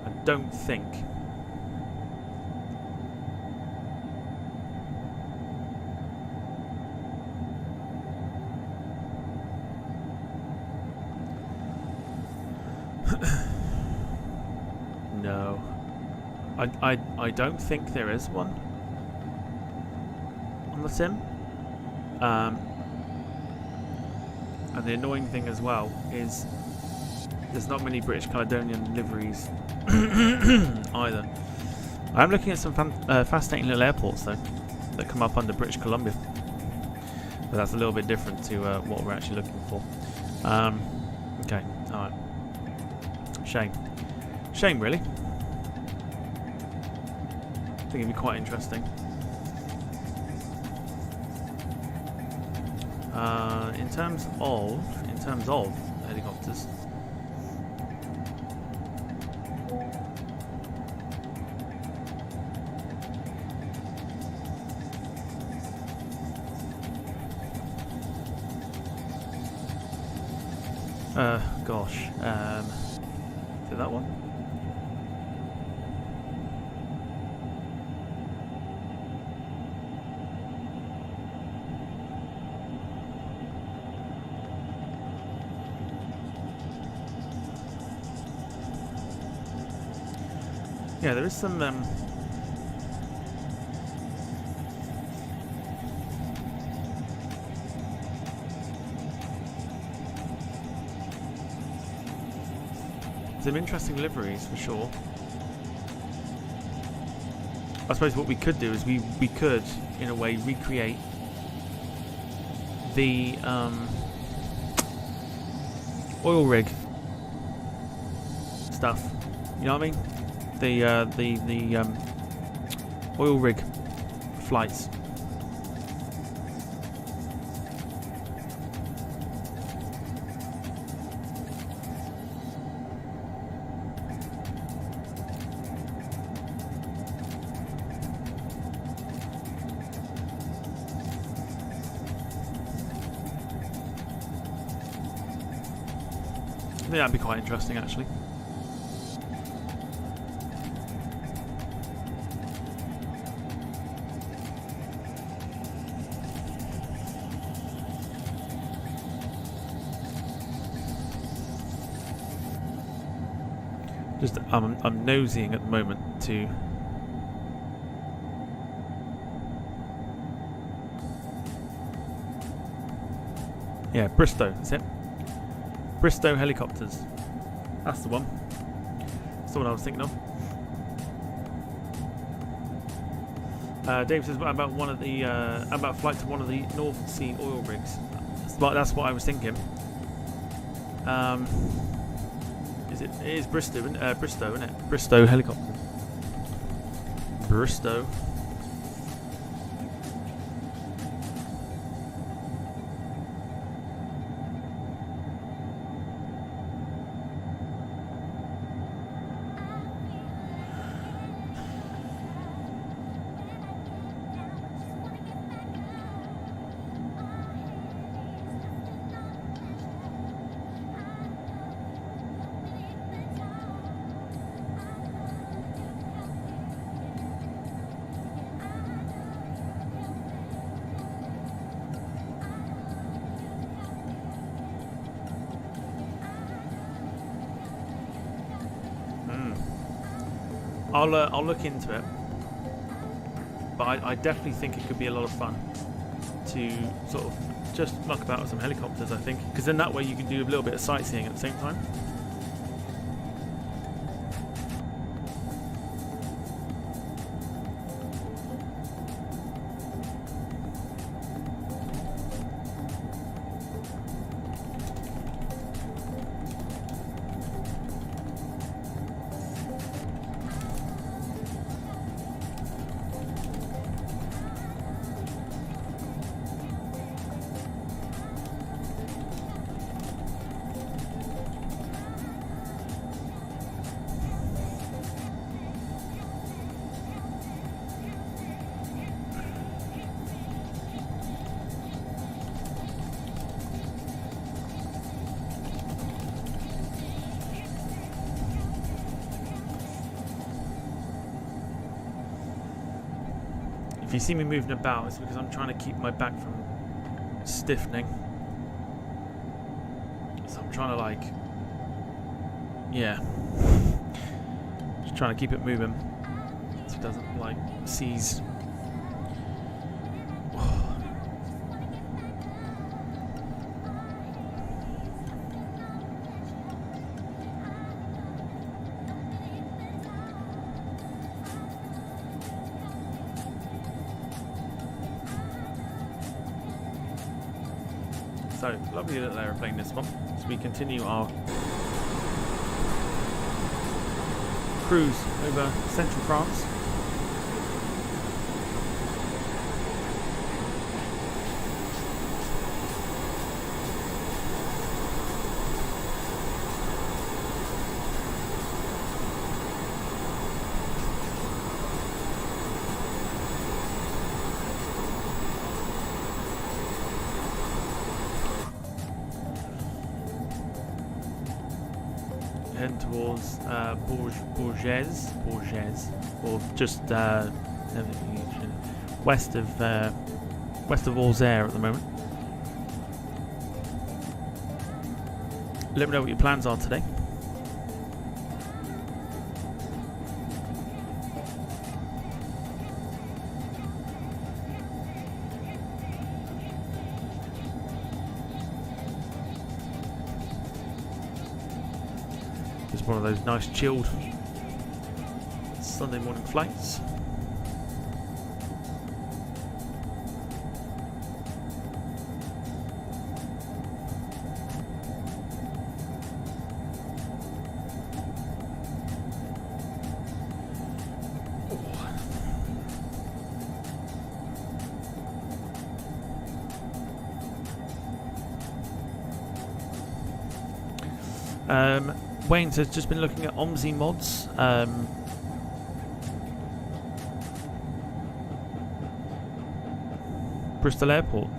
I don't think no. I don't think there is one on the sim. And the annoying thing as well is there's not many British Caledonian liveries either. I'm looking at some fascinating little airports though that come up under British Columbia, but that's a little bit different to what we're actually looking for. Okay, all right. Shame, really. I think it'd be quite interesting. In terms of helicopters. Gosh. So that one. Yeah, there is some interesting liveries for sure. I suppose what we could do is we could in a way recreate the oil rig stuff. You know what I mean? The oil rig flights. I think that'd be quite interesting, actually. Just, I'm nosying at the moment to. Yeah, Bristow, that's it. Bristow helicopters. That's the one. That's the one I was thinking of. Dave says about one of the about flight to one of the North Sea oil rigs. That's what I was thinking. It is Bristow, Bristow, isn't it? Bristow helicopter. Bristow. I'll look into it, but I definitely think it could be a lot of fun to sort of just muck about with some helicopters. I think because then that way you can do a little bit of sightseeing at the same time. If you see me moving about, it's because I'm trying to keep my back from stiffening. So I'm trying to just trying to keep it moving so it doesn't seize. So, lovely little aeroplane this one. As we continue our cruise over central France. Heading towards Bourges, or just west of Auxerre at the moment. Let me know what your plans are today. One of those nice chilled Sunday morning flights. Wayne has just been looking at OMSI mods. Bristol Airport.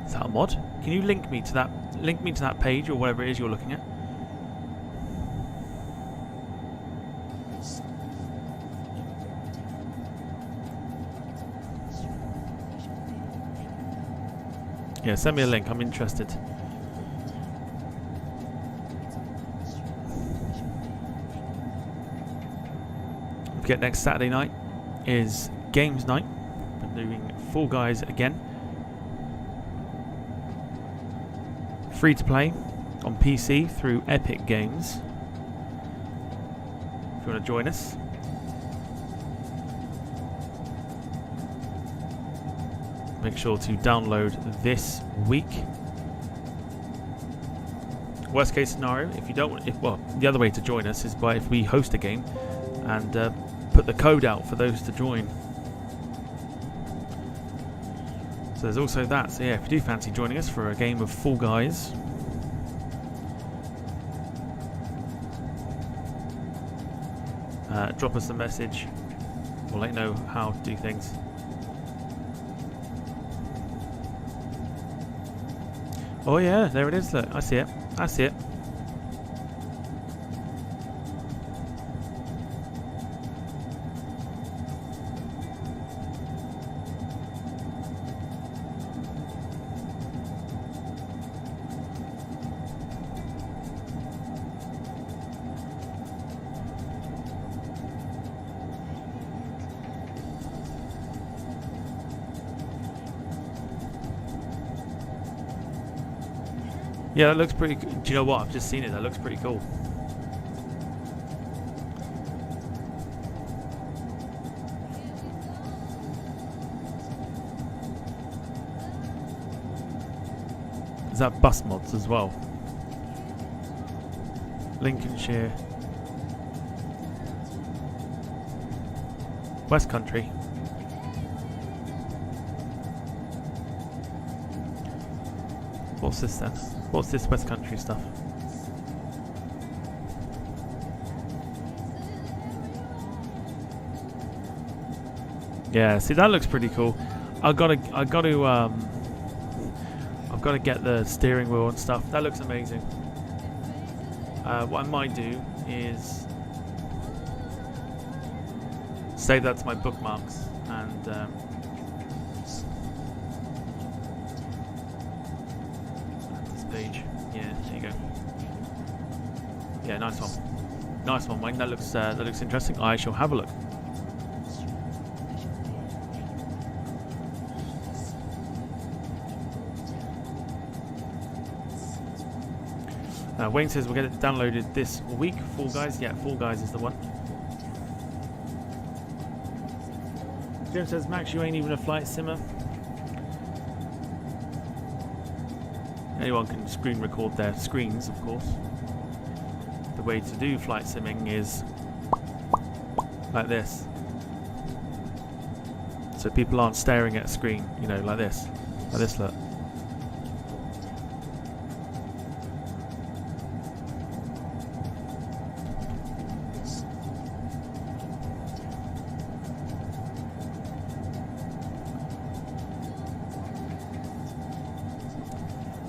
Is that a mod? Can you link me to that? Link me to that page or whatever it is you're looking at. Yeah, send me a link. I'm interested. Get next Saturday night is games night. We're doing Fall Guys again. Free to play on PC through Epic Games. If you want to join us. Make sure to download this week. Worst case scenario, if you don't want, well, the other way to join us is by if we host a game and put the code out for those to join. So there's also that. So yeah, if you do fancy joining us for a game of Fall Guys, drop us a message. We'll let you know how to do things. Oh yeah, there it is. Look, I see it. I see it. Yeah, that looks pretty. Do you know what? I've just seen it. That looks pretty cool. Is that bus mods as well? Lincolnshire, West Country. What's this then? What's this West Country stuff? Yeah, see that looks pretty cool. I've got to get the steering wheel and stuff. That looks amazing. What I might do is save that to my bookmarks and page. Yeah, there you go. Yeah, nice one. Nice one, Wayne. That looks interesting. I shall have a look. Wayne says we'll get it downloaded this week. Fall Guys. Yeah, Fall Guys is the one. Jim says, Max, you ain't even a flight simmer. anyone can screen record their screens, of course. The way to do flight simming is like this. So people aren't staring at a screen, you know, like this. Like this, look.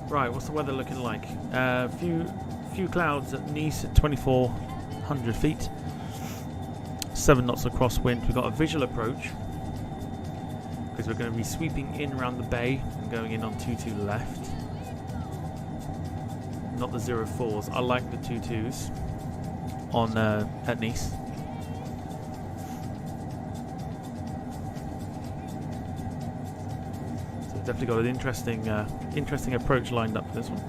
Right, what's the weather looking like? Few clouds at Nice at 2,400 feet. 7 knots of crosswind. We've got a visual approach because we're going to be sweeping in around the bay and going in on 22 left. Not the 04s. I like the 22s on at Nice. So definitely got an interesting approach lined up for this one.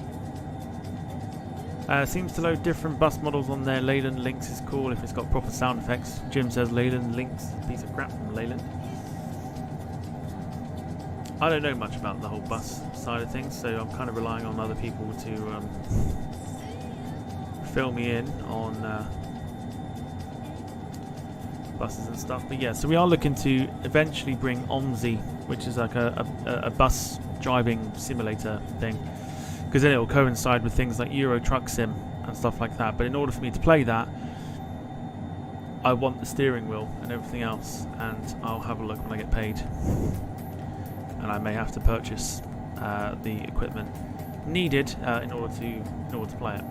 Seems to load different bus models on there. Leyland Lynx is cool if it's got proper sound effects. Jim says Leyland Lynx, piece of crap from Leyland. I don't know much about the whole bus side of things, so I'm kind of relying on other people to fill me in on buses and stuff. But yeah, so we are looking to eventually bring OMSI, which is like a bus driving simulator thing, because then it will coincide with things like Euro Truck Sim and stuff like that. But in order for me to play that, I want the steering wheel and everything else, and I'll have a look when I get paid. And I may have to purchase the equipment needed in order to play it.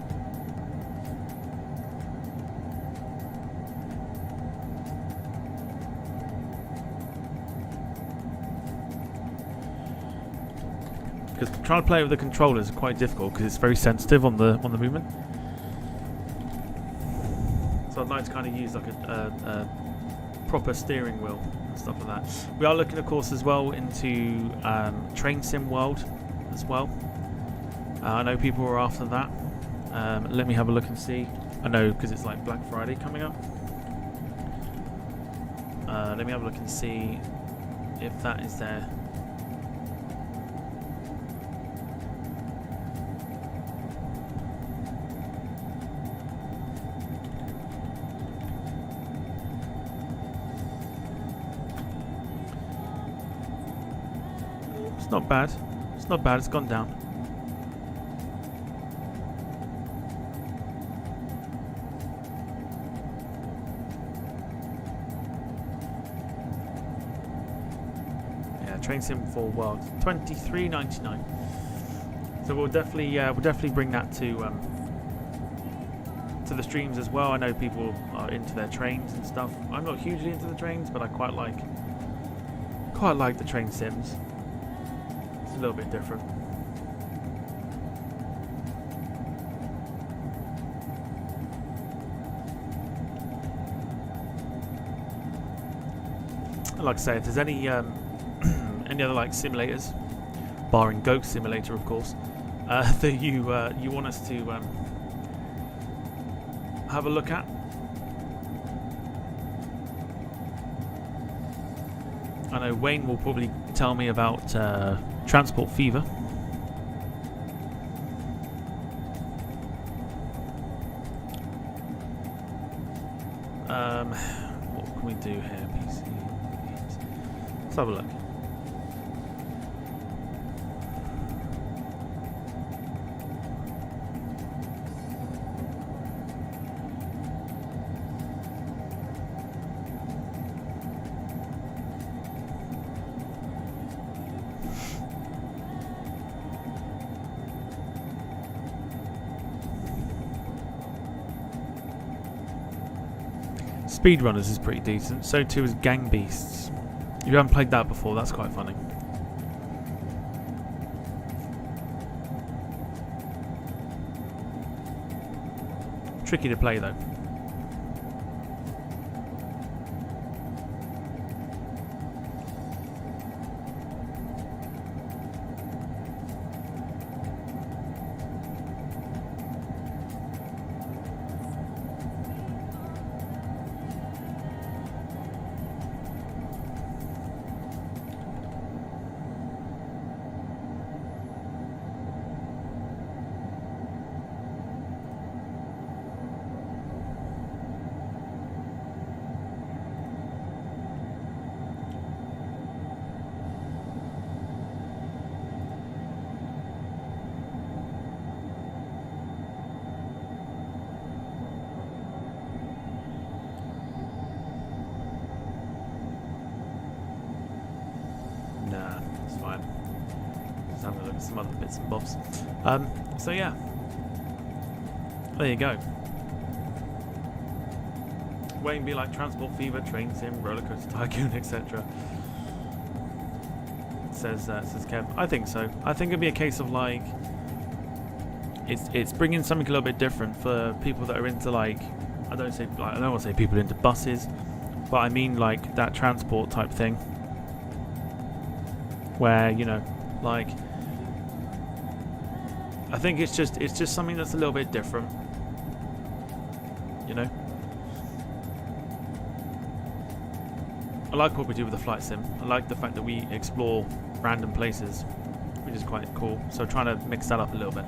Because trying to play it with the controllers is quite difficult because it's very sensitive on the movement. So I'd like to kind of use like a proper steering wheel and stuff like that. We are looking, of course, as well into train sim world as well. I know people were after that. Let me have a look and see. I know because it's like Black Friday coming up. Let me have a look and see if that is there. It's not bad. It's not bad. It's gone down. Yeah, train sim for world $23.99. So we'll definitely bring that to the streams as well. I know people are into their trains and stuff. I'm not hugely into the trains, but I quite like the train sims. A little bit different. Like I say, if there's any any other like simulators, barring Goat Simulator, of course, that you want us to have a look at, I know Wayne will probably tell me about Transport Fever. What can we do here? PC. Let's have a look. Speedrunners is pretty decent, so too is Gang Beasts. If you haven't played that before, that's quite funny. Tricky to play though. fine. Just having a look at some other bits and bobs. So yeah, there you go. Wayne be like Transport Fever, Train Sim, Rollercoaster Tycoon, etc. Says Kev. I think so. I think it'd be a case of like it's bringing something a little bit different for people that are into like I don't want to say people into buses, but I mean like that transport type thing, where you know, like I think it's just something that's a little bit different, you know. I like what we do with the flight sim. I like the fact that we explore random places, which is quite cool. So trying to mix that up a little bit.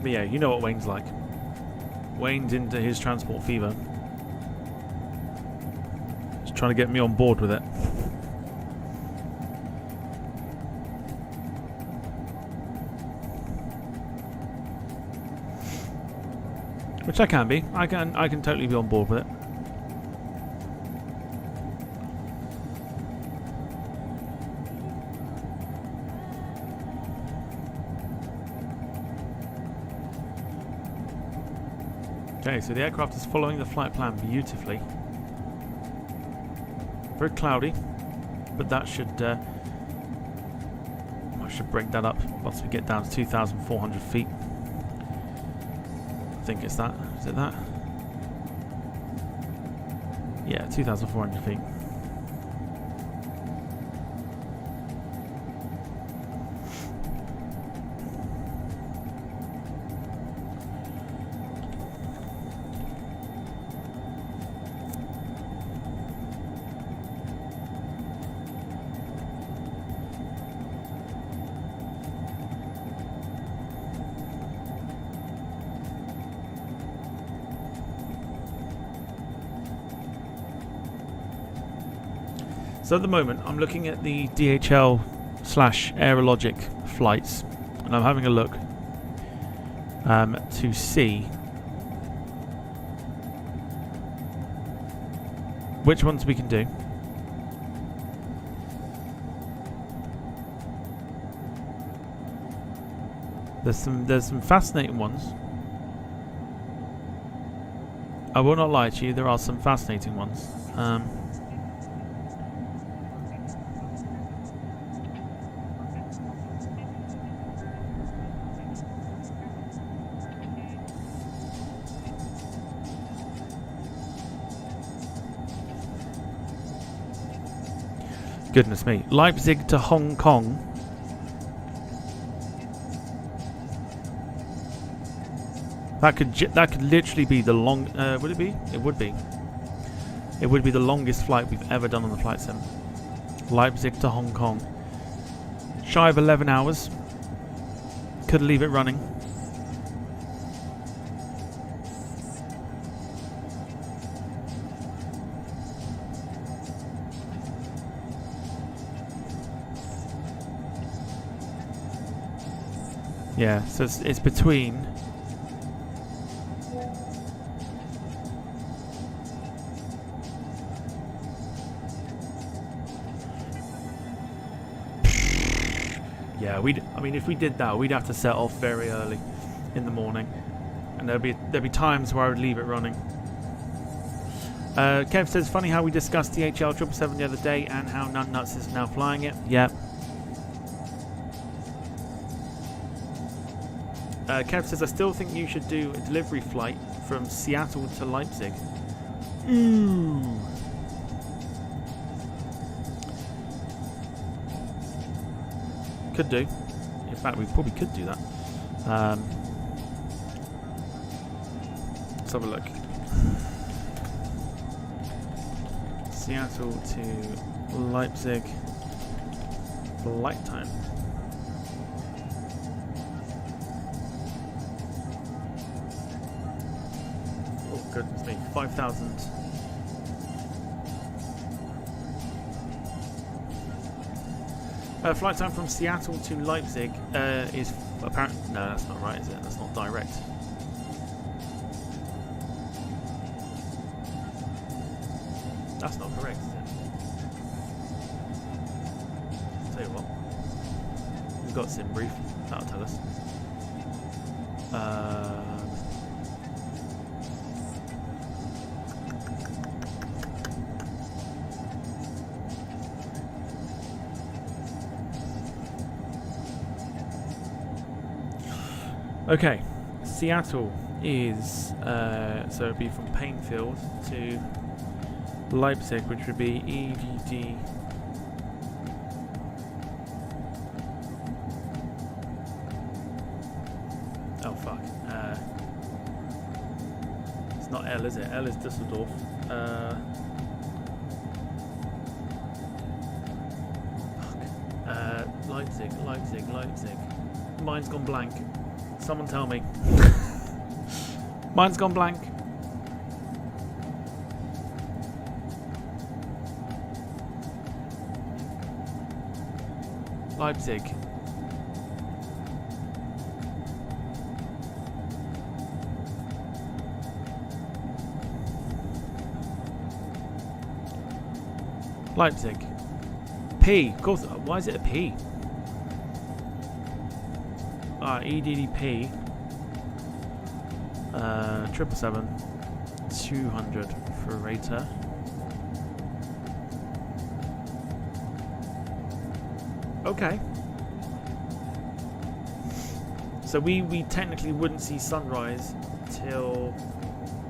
But yeah, you know what Wayne's like. Wayne's into his Transport Fever. Just trying to get me on board with it. Which I can be. I can totally be on board with it. Okay, so the aircraft is following the flight plan beautifully. Very cloudy, but that should I should break that up once we get down to 2,400 feet. I think it's that. Is it that? Yeah, 2,400 feet. So at the moment, I'm looking at the DHL/Aerologic flights, and I'm having a look to see which ones we can do. There's some fascinating ones. I will not lie to you, there are some fascinating ones. Goodness me. Leipzig to Hong Kong. That could literally be the long... would it be? It would be. It would be the longest flight we've ever done on the flight sim. Leipzig to Hong Kong. Shy of 11 hours. Could leave it running. Yeah, so it's between yeah, I mean if we did that, we'd have to set off very early in the morning, and there'd be times where I would leave it running. Kev says, funny how we discussed DHL 777 the other day and how None Nuts is now flying it. Yep. Kev says, I still think you should do a delivery flight from Seattle to Leipzig. Ooh. Could do. In fact, we probably could do that. Let's have a look. Seattle to Leipzig flight time. Goodness me, 5,000. Flight time from Seattle to Leipzig is apparently... No, that's not right, is it? That's not direct. That's not correct, is it? Tell you what. We've got sim brief. That'll tell us. Okay, Seattle is so it'd be from Painfield to Leipzig, which would be EGD. Oh fuck! It's not L, is it? L is Düsseldorf. Leipzig. Mine's gone blank. Someone tell me. Mine's gone blank. Leipzig. Leipzig. P. Of course. Why is it a P? EDDP 777-200 for Rater. Okay. So we technically wouldn't see sunrise till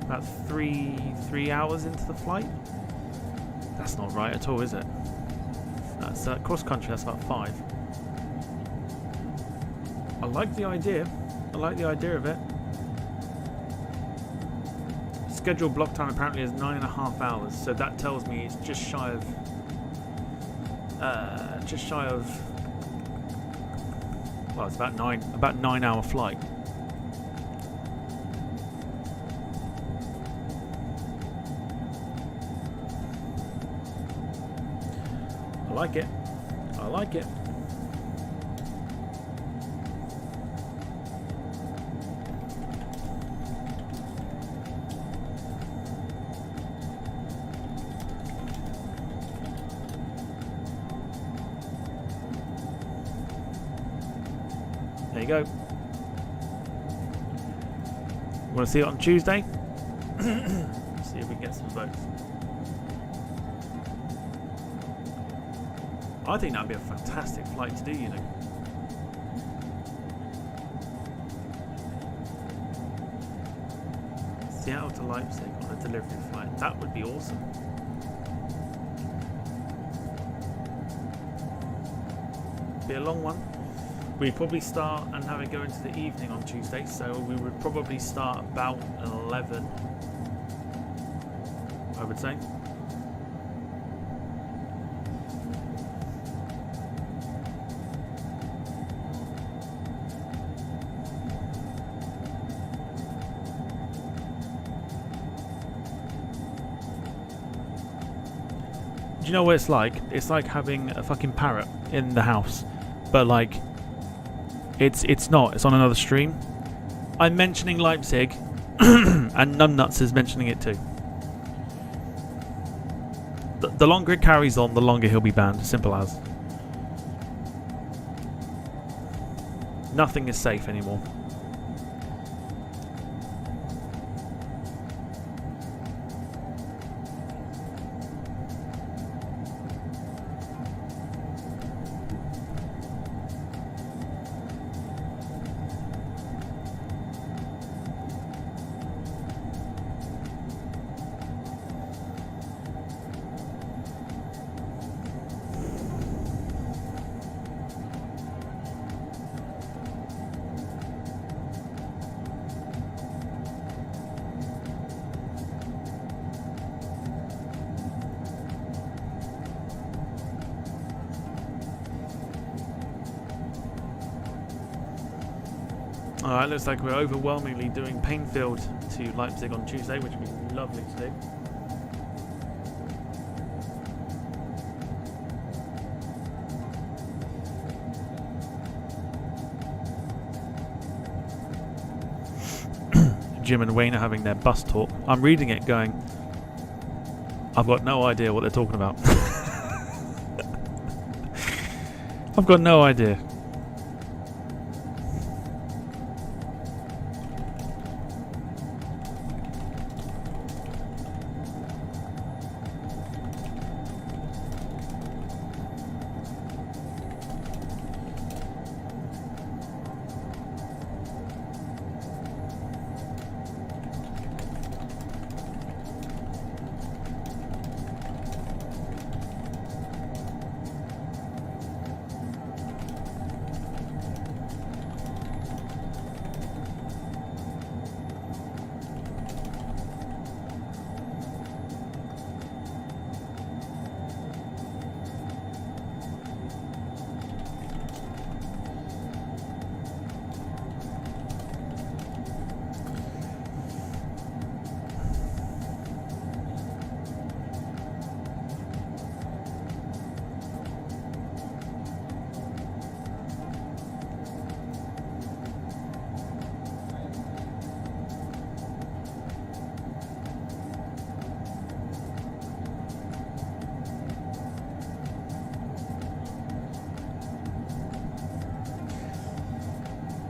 about three hours into the flight. That's not right at all, is it? That's cross country. That's about 5. I like the idea. I like the idea of it. Scheduled block time apparently is 9.5 hours, so that tells me it's just shy of. Well, it's about 9-hour flight. I like it. I like it. There you go. Want to see it on Tuesday? See if we can get some votes. I think that'd be a fantastic flight to do, you know. Seattle to Leipzig on a delivery flight. That would be awesome. Be a long one. We'd probably start and have it go into the evening on Tuesday, so we would probably start about 11, I would say. Do you know what it's like? It's like having a fucking parrot in the house, but like it's not. It's on another stream. I'm mentioning Leipzig, and Numbnuts is mentioning it too. The longer it carries on, the longer he'll be banned. Simple as. Nothing is safe anymore. Alright, looks like we're overwhelmingly doing Painfield to Leipzig on Tuesday, which would be lovely to do. Jim and Wayne are having their bus talk. I'm reading it going, I've got no idea what they're talking about. I've got no idea.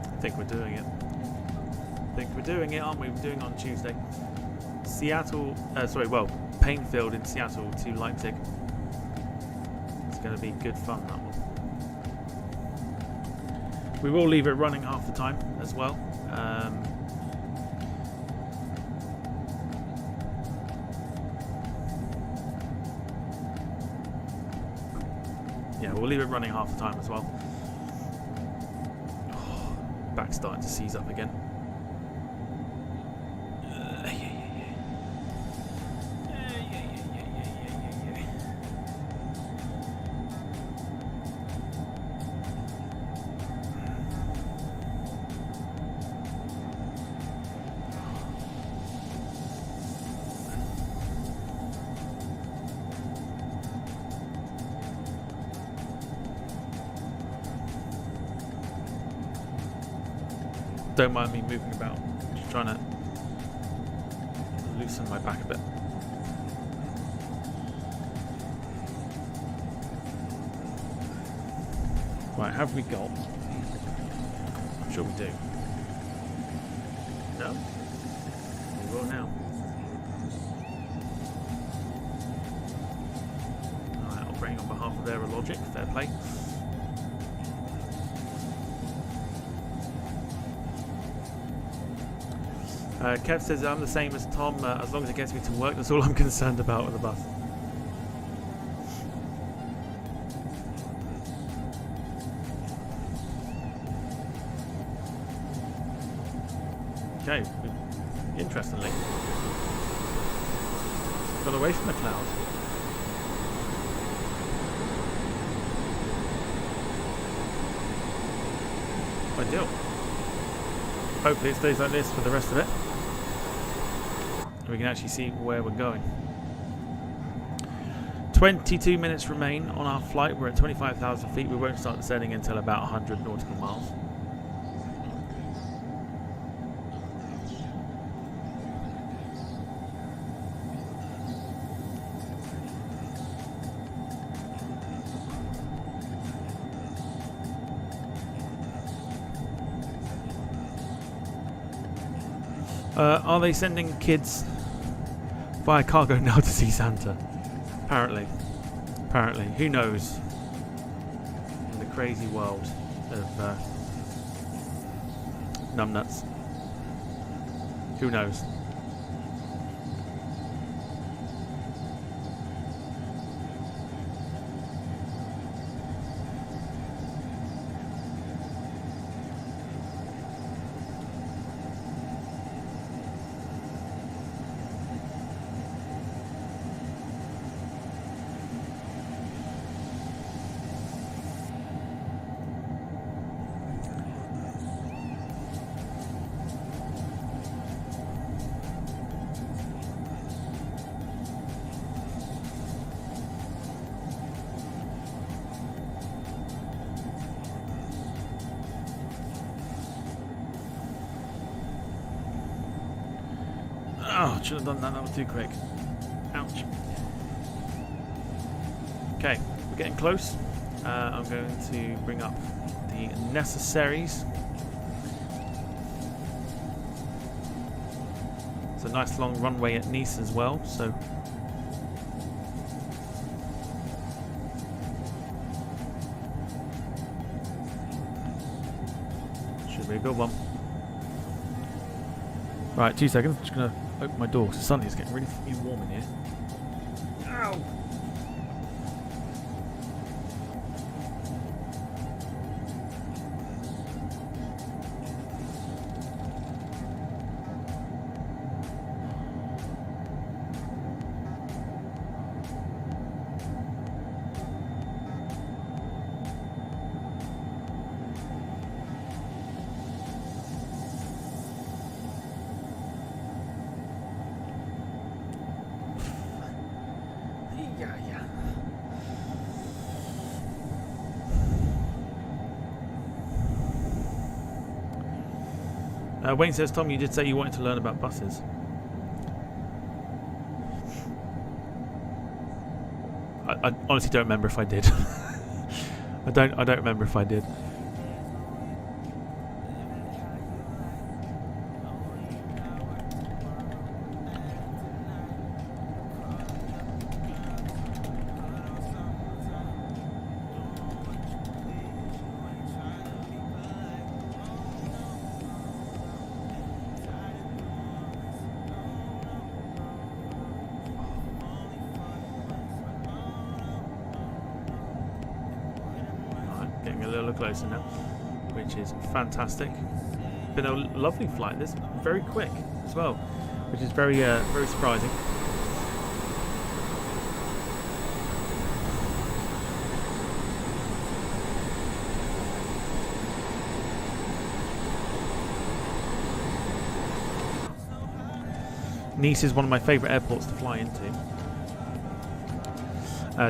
I think we're doing it. I think we're doing it, aren't we? We're doing it on Tuesday. Seattle, Painfield in Seattle to Leipzig. It's going to be good fun, that one. We will leave it running half the time as well. Yeah, we'll leave it running half the time as well. Back starting to seize up again. Don't mind me moving about. Just trying to loosen my back a bit. Right, have we got? I'm sure we do. No? We will now. Alright, operating on behalf of Aerologic, fair play. Kev says I'm the same as Tom, as long as it gets me to work, that's all I'm concerned about with the bus. Okay, interestingly, got away from the clouds. Ideal. Hopefully it stays like this for the rest of it. We can actually see where we're going. 22 minutes remain on our flight. We're at 25,000 feet. We won't start descending until about 100 nautical miles. Are they sending kids via cargo now to see Santa? Apparently. Who knows? In the crazy world of numbnuts. Who knows? Oh, should have done that. That was too quick. Ouch. Okay, we're getting close. I'm going to bring up the necessaries. It's a nice long runway at Nice as well, so should be a good one. Right, 2 seconds. I'm just going to open my door because suddenly it's getting really fucking warm in here. Ow! Wayne says, Tom, you did say you wanted to learn about buses. I honestly don't remember if I did. I don't remember if I did. Getting a little closer now, which is fantastic. Been a lovely flight. This very quick as well, which is very surprising. Nice is one of my favourite airports to fly into.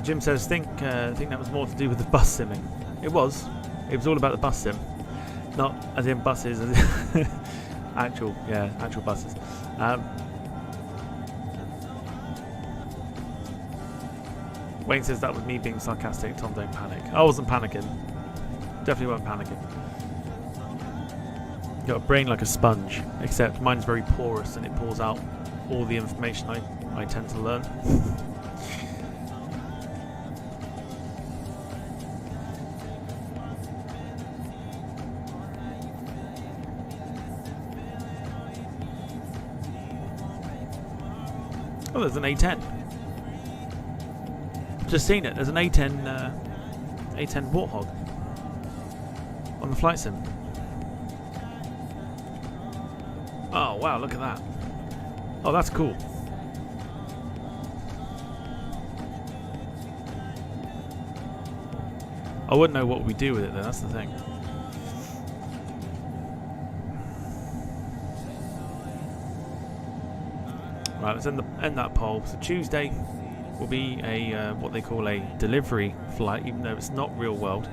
Jim says, think that was more to do with the bus simming. It was all about the bus sim, not as in buses, as in actual buses. Wayne says that was me being sarcastic. Tom, don't panic. I wasn't panicking. Definitely wasn't panicking. You've got a brain like a sponge, except mine's very porous and it pours out all the information I tend to learn. Oh, there's an A10. Just seen it. There's an A10 Warthog on the flight sim. Oh wow, look at that. Oh, that's cool. I wouldn't know what we do with it though, that's the thing. Right, let's end that poll. So Tuesday will be a what they call a delivery flight, even though it's not real world.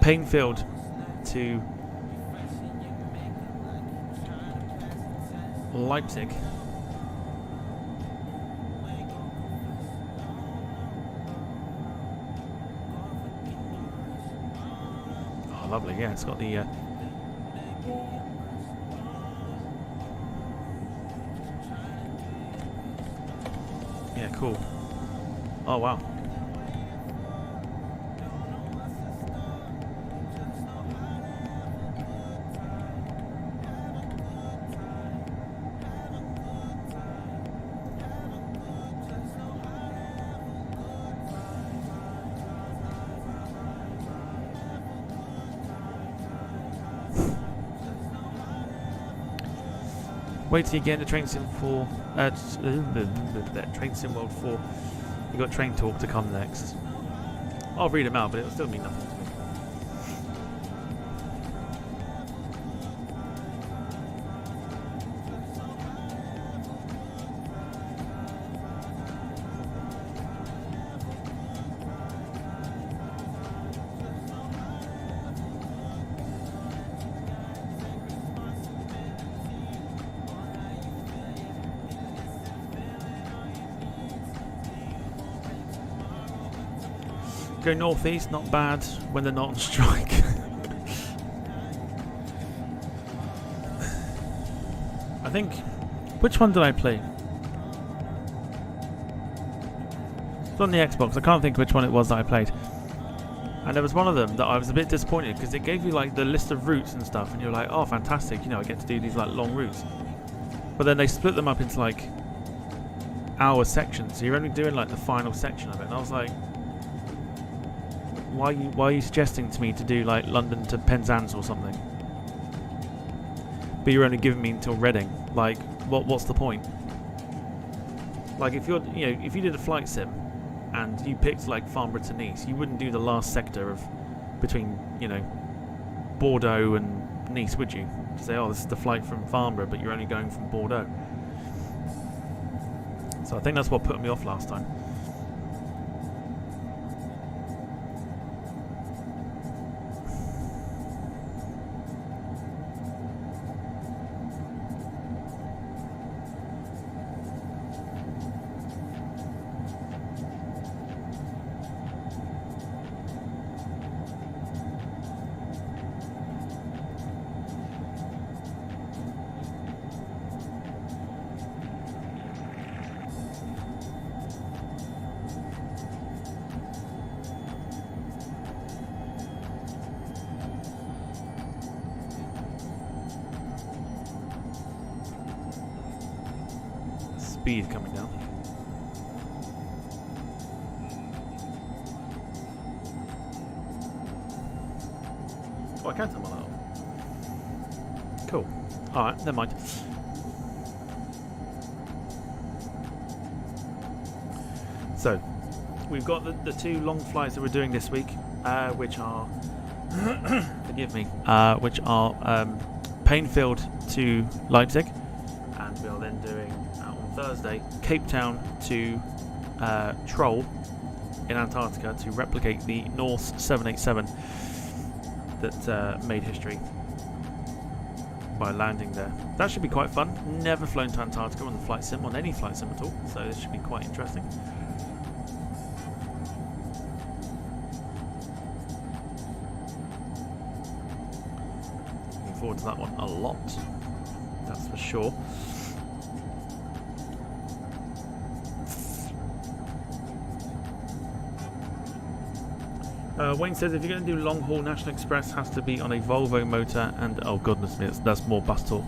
Painfield to Leipzig. Oh, lovely! Yeah, it's got the. Yeah, cool. Oh wow. Wait till you get into Train Sim 4. Train Sim World 4. You've got Train Talk to come next. I'll read them out, but it'll still mean nothing to me. Go northeast, not bad when they're not on strike. I think... Which one did I play? It was on the Xbox. I can't think which one it was that I played. And there was one of them that I was a bit disappointed because it gave you like the list of routes and stuff, and you're like, oh, fantastic! You know, I get to do these like long routes. But then they split them up into like hour sections, so you're only doing like the final section of it. And I was like, why are you suggesting to me to do like London to Penzance or something? But you're only giving me until Reading. Like, what's the point? Like, if you're, you know, if you did a flight sim and you picked like Farnborough to Nice, you wouldn't do the last sector of between, you know, Bordeaux and Nice, would you? To say, oh, this is the flight from Farnborough, but you're only going from Bordeaux. So I think that's what put me off last time. Speed coming down. Oh, I can turn my light off. Cool. Alright, never mind. So, we've got the two long flights that we're doing this week, which are, forgive me, which are Painfield to Leipzig, and we are then doing Thursday, Cape Town to Troll in Antarctica to replicate the Norse 787 that made history by landing there. That should be quite fun. Never flown to Antarctica on the flight sim, on any flight sim at all, so this should be quite interesting. Looking forward to that one a lot, that's for sure. Wayne says if you're going to do long haul, National Express has to be on a Volvo motor, and oh goodness me, that's more bus talk.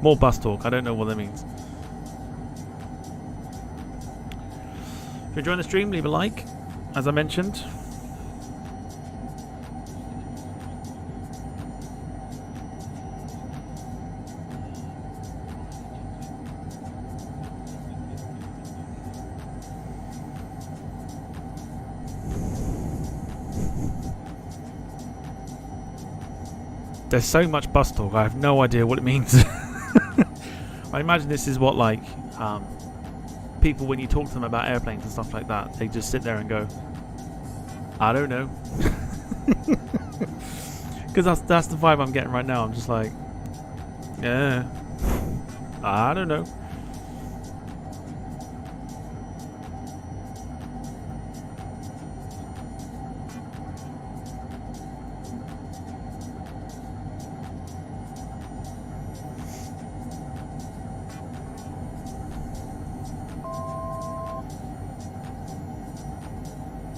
More bus talk, I don't know what that means. If you're enjoying the stream, leave a like, as I mentioned. There's so much bus talk, I have no idea what it means. I imagine this is what, like, people, when you talk to them about airplanes and stuff like that, they just sit there and go, I don't know. Because that's the vibe I'm getting right now. I'm just like, yeah, I don't know.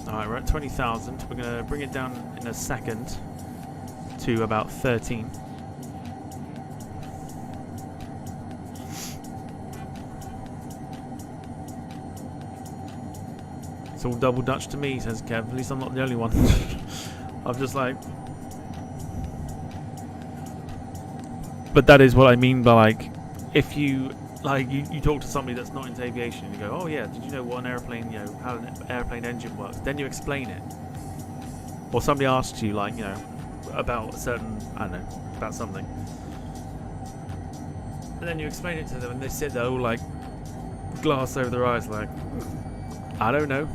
Alright, we're at 20,000. We're going to bring it down in a second to about 13. It's all double Dutch to me, says Kev. At least I'm not the only one. I'm just like... But that is what I mean by, like, if you... Like, you talk to somebody that's not into aviation and you go, oh yeah, did you know what an airplane, you know, how an airplane engine works? Then you explain it. Or somebody asks you, like, you know, about a certain, I don't know, about something. And then you explain it to them and they sit there all, like, glass over their eyes, like, I don't know.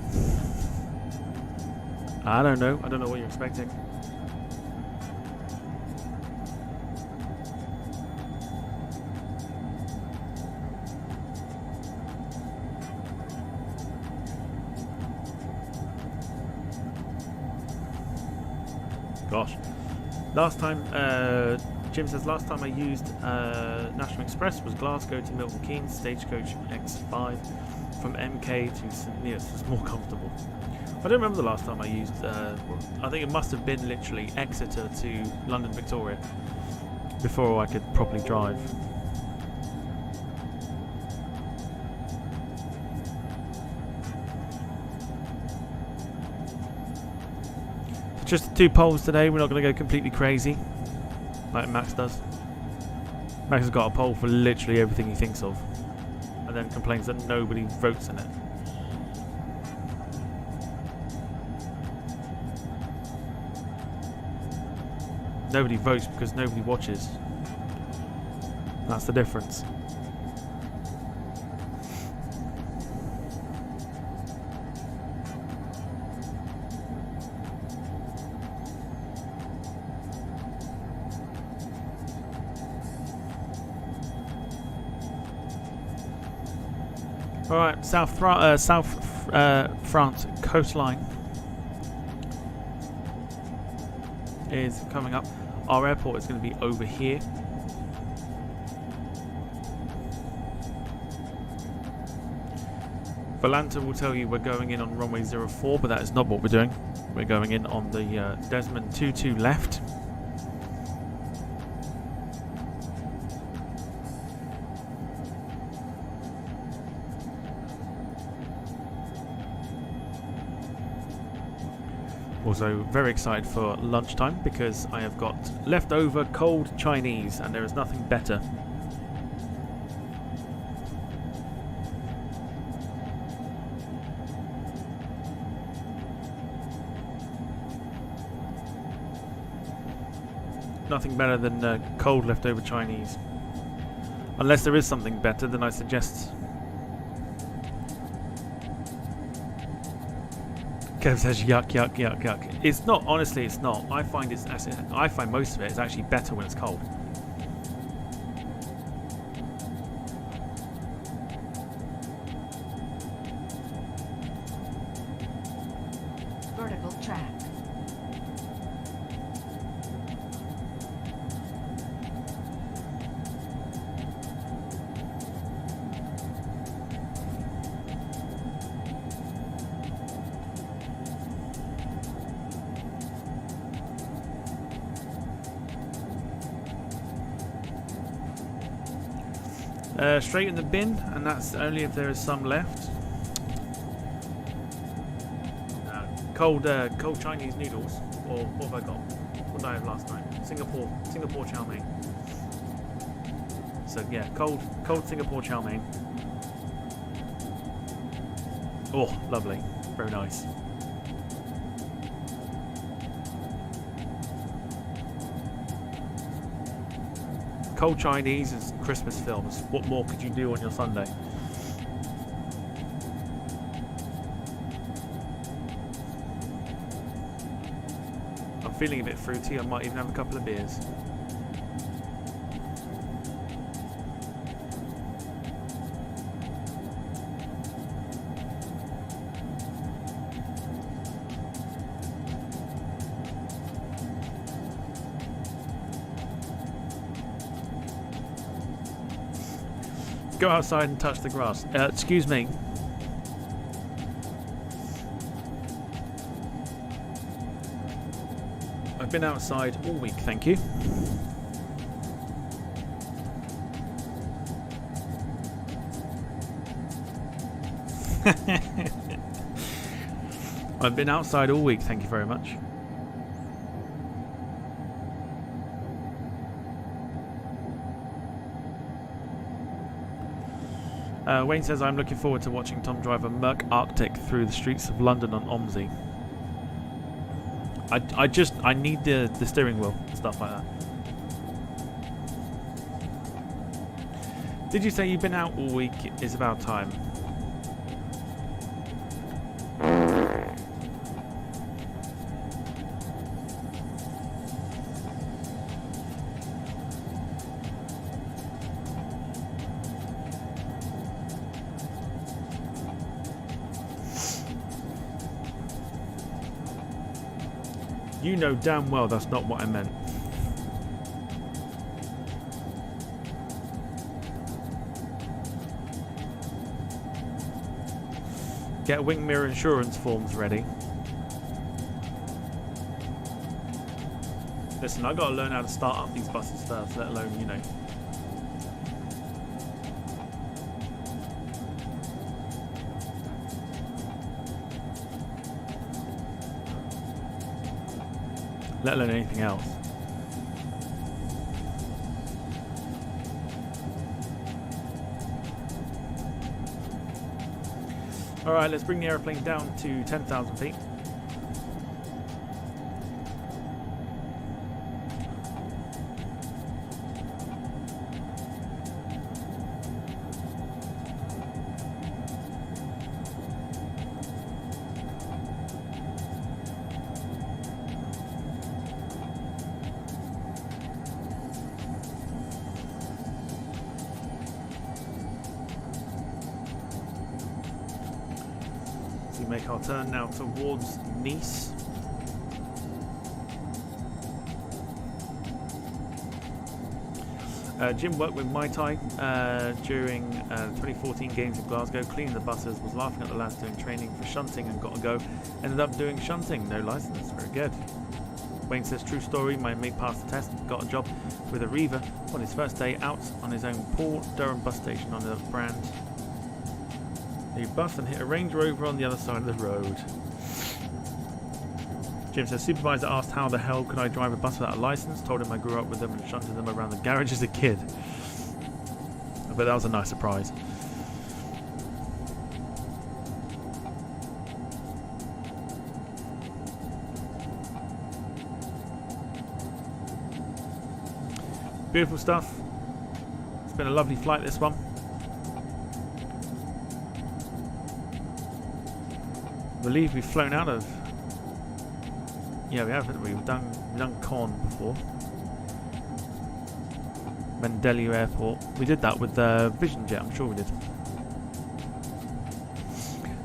I don't know. I don't know what you're expecting. Gosh. Last time, Jim says, last time I used National Express was Glasgow to Milton Keynes, Stagecoach X5 from MK to St Neots. It's more comfortable. I don't remember the last time I used, I think it must have been literally Exeter to London Victoria before I could properly drive. Just the 2 polls today. We're not going to go completely crazy like Max does. Max has got a poll for literally everything he thinks of and then complains that nobody votes in it. Nobody votes because nobody watches. That's the difference. Alright, South France coastline is coming up. Our airport is going to be over here. Volanta will tell you we're going in on runway 04, but that is not what we're doing. We're going in on the Desmond 22 left. Also very excited for lunchtime because I have got leftover cold Chinese and there is nothing better. Nothing better than cold leftover Chinese. Unless there is something better, then I suggest... Kev says yuck, yuck, yuck, yuck. It's not, honestly, it's not. I find most of it is actually better when it's cold. Vertical track. Straight in the bin, and that's only if there is some left. Cold Chinese noodles, or what have I got? What did I have last night? Singapore chow mein. So yeah, cold Singapore chow mein. Oh, lovely, very nice. Cold Chinese is Christmas films. What more could you do on your Sunday? I'm feeling a bit fruity. I might even have a couple of beers. Go outside and touch the grass. Excuse me. I've been outside all week, thank you. I've been outside all week, thank you very much. Wayne says, I'm looking forward to watching Tom drive a Merc Arctic through the streets of London on OMSI. I need the steering wheel and stuff like that. Did you say you've been out all week? It's about time. You know damn well that's not what I meant. Get wing mirror insurance forms ready. Listen, I gotta learn how to start up these buses first, let alone, you know. Let alone anything else. Alright, let's bring the aeroplane down to 10,000 feet. Make our turn now towards Nice. Jim worked with Mai Tai during 2014 games in Glasgow, cleaning the buses, was laughing at the lads doing training for shunting and got a go. Ended up doing shunting, no license, very good. Wayne says, true story, my mate passed the test, got a job with a Reaver on his first day out on his own Paul Durham bus station on the brand. He buffed and hit a Range Rover on the other side of the road. Jim says, supervisor asked how the hell could I drive a bus without a license. Told him I grew up with them and shunted them around the garage as a kid. But that was a nice surprise. Beautiful stuff. It's been a lovely flight, this one. I believe we've flown out of. Yeah, we have. We've done Caen before. Mandelieu Airport. We did that with Vision Jet. I'm sure we did.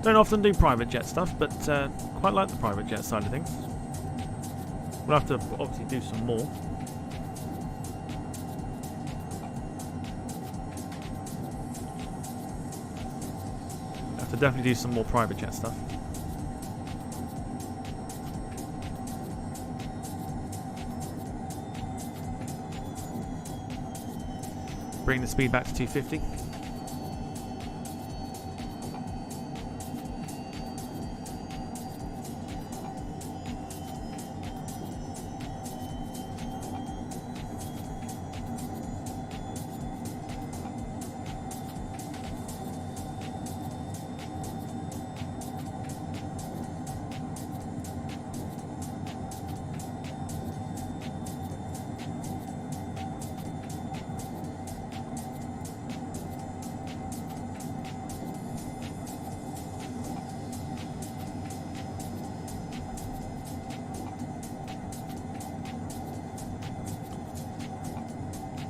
Don't often do private jet stuff, but quite like the private jet side of things. We'll have to obviously do some more. Have to definitely do some more private jet stuff. Bring the speed back to 250.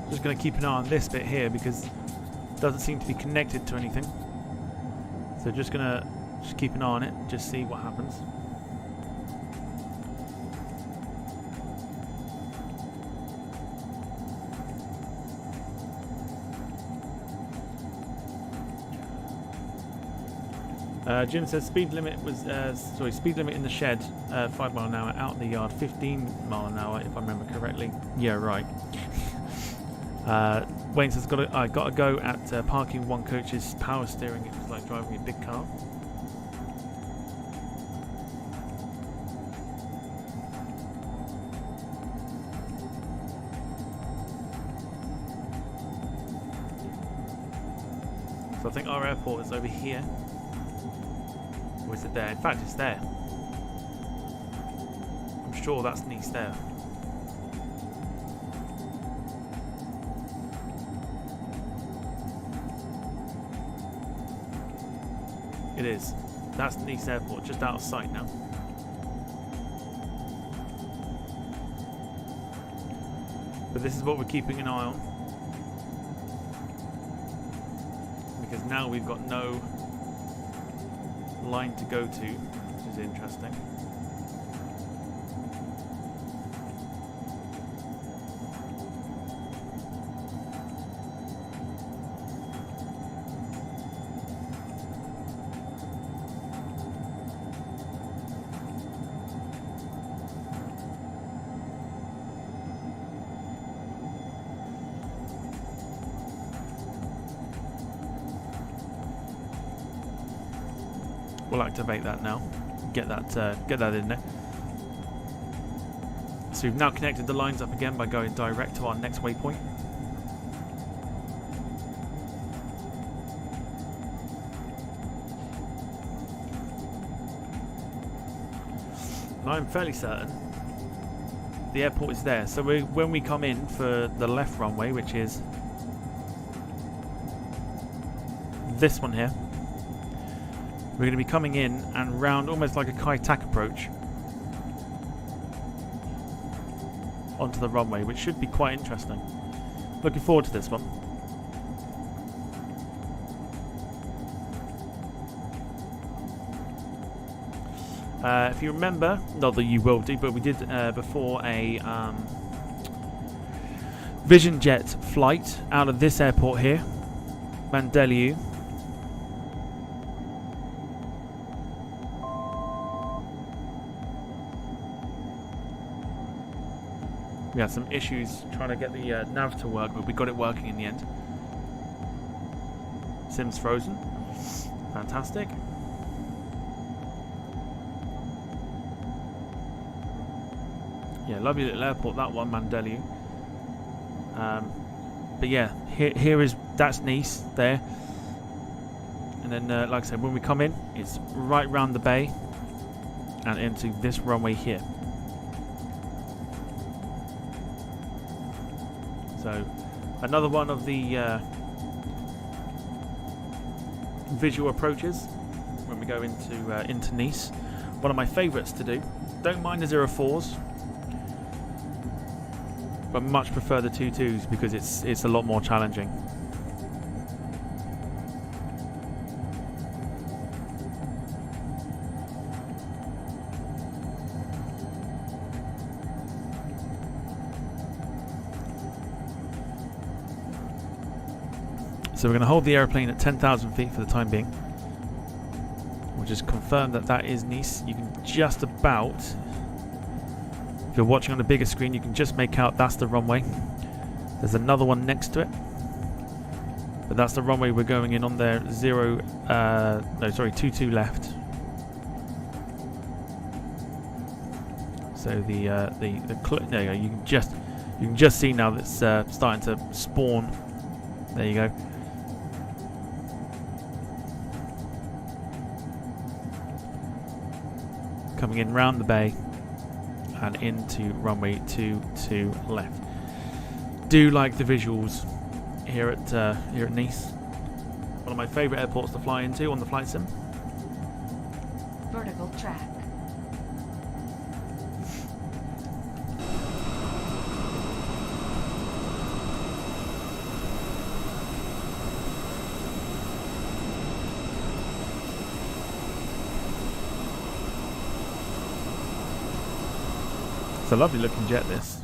Just going to keep an eye on this bit here because it doesn't seem to be connected to anything. So just going to keep an eye on it, just see what happens. Jim says speed limit was speed limit in the shed 5 mile an hour, out the yard 15 mile an hour if I remember correctly. Yeah, right. Wayne says I got to go at parking one coach's power steering. It was like driving a big car. So I think our airport is over here. Or is it there? In fact, it's there. I'm sure that's Nice there. It is. That's Nice Airport, just out of sight now. But this is what we're keeping an eye on. Because now we've got no line to go to, which is interesting. we'll activate that now. Get that in there. So we've now connected the lines up again by going direct to our next waypoint. And I'm fairly certain the airport is there. So when we come in for the left runway, which is this one here, we're going to be coming in and round almost like a Kai Tak approach onto the runway, which should be quite interesting. Looking forward to this one. If you remember, not that you will do, but we did before a Vision Jet flight out of this airport here, Mandelieu. We had some issues trying to get the nav to work, but we got it working in the end. Sim's frozen. Fantastic. Yeah, lovely little airport, that one, Mandelieu. But yeah, that's Nice there. And then, like I said, when we come in, it's right round the bay and into this runway here. So, another one of the visual approaches when we go into Nice. One of my favourites to do. Don't mind the 04s, but much prefer the 22s because it's a lot more challenging. So we're going to hold the aeroplane at 10,000 feet for the time being. We'll just confirm that that is Nice. You can just about, if you're watching on the bigger screen, you can just make out that's the runway. There's another one next to it, but that's the runway we're going in on there. 22 left. So there you go. You can just see now that's starting to spawn. There you go. Coming in round the bay and into runway 22 left. Do like the visuals here at Nice. One of my favourite airports to fly into on the flight sim. Vertical track. It's a lovely looking jet, this.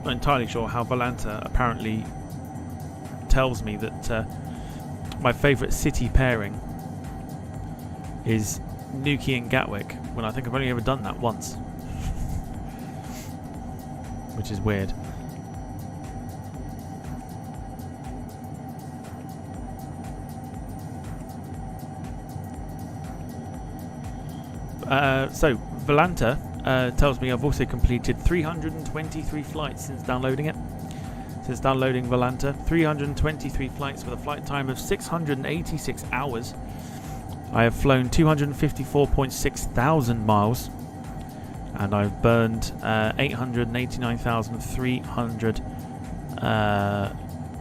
Not entirely sure how Volanta apparently tells me that my favourite city pairing is Newquay and Gatwick, when I think I've only ever done that once. Which is weird. So, Volanta tells me I've also completed 323 flights since downloading it. Since downloading Volanta, 323 flights with a flight time of 686 hours. I have flown 254.6 thousand miles, and I've burned 889,300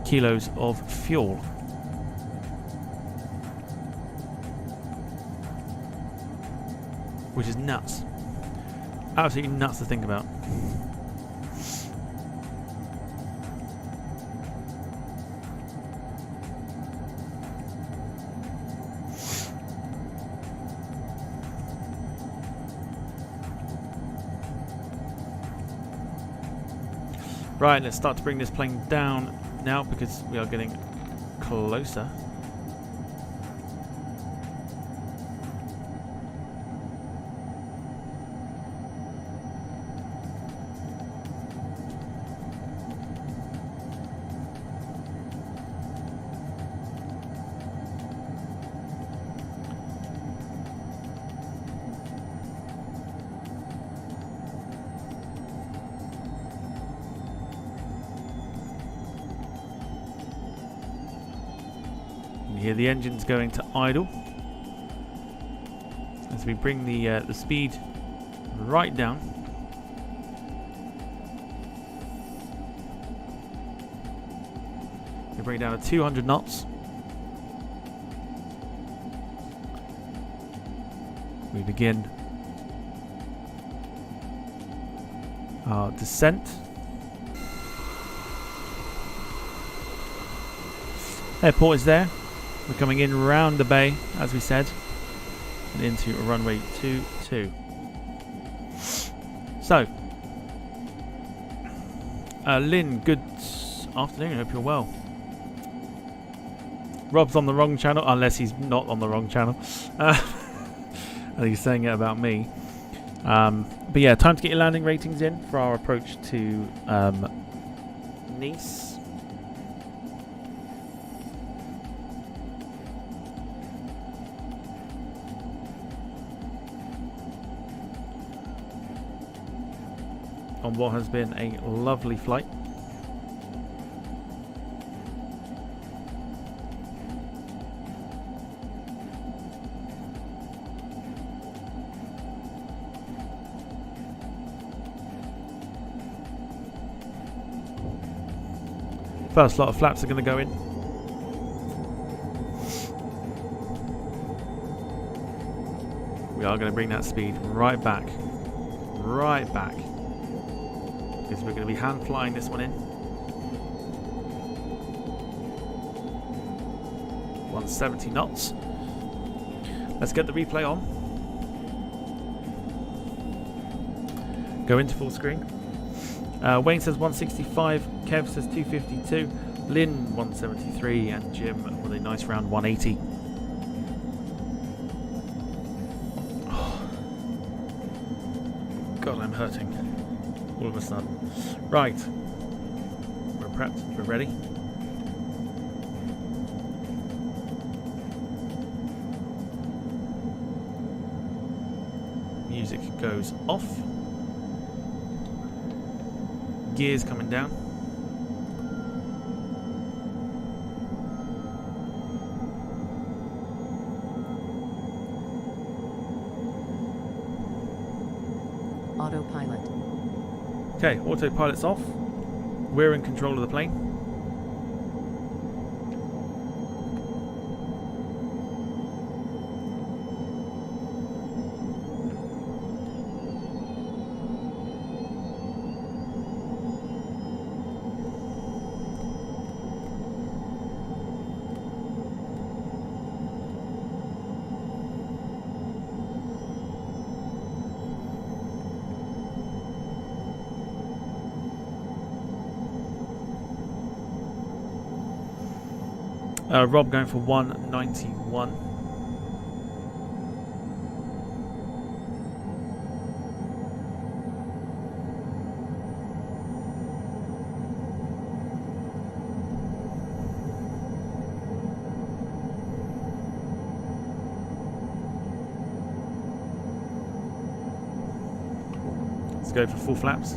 kilos of fuel. which is nuts. Absolutely nuts to think about. Right, let's start to bring this plane down now because we are getting closer. Here the engine's going to idle as we bring the speed right down. We bring it down to 200 knots. We begin our descent. Airport is there. We're coming in round the bay, as we said, and into runway 22. So, Lynn, good afternoon. Hope you're well. Rob's on the wrong channel, unless he's not on the wrong channel. And he's saying it about me. But yeah, time to get your landing ratings in for our approach to Nice. On what has been a lovely flight. First lot of flaps are going to go in. We are going to bring that speed right back. Right back. Because we're going to be hand flying this one in. 170 knots. Let's get the replay on. Go into full screen. Wayne says 165, Kev says 252, Lynn 173, and Jim with a nice round 180. Oh. God, I'm hurting. All of a sudden. Right. We're prepped. We're ready. Music goes off. Gears coming down. Autopilot. Okay, autopilot's off. We're in control of the plane. Rob going for 191. Let's go for full flaps.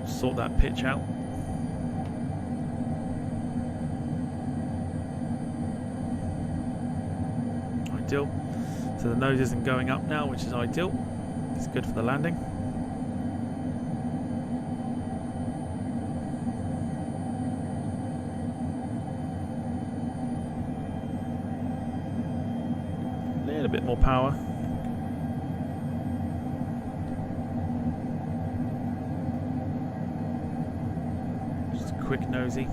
Sort that pitch out. Ideal. So the nose isn't going up now, which is ideal. It's good for the landing. A little bit more power. Just a quick nosy.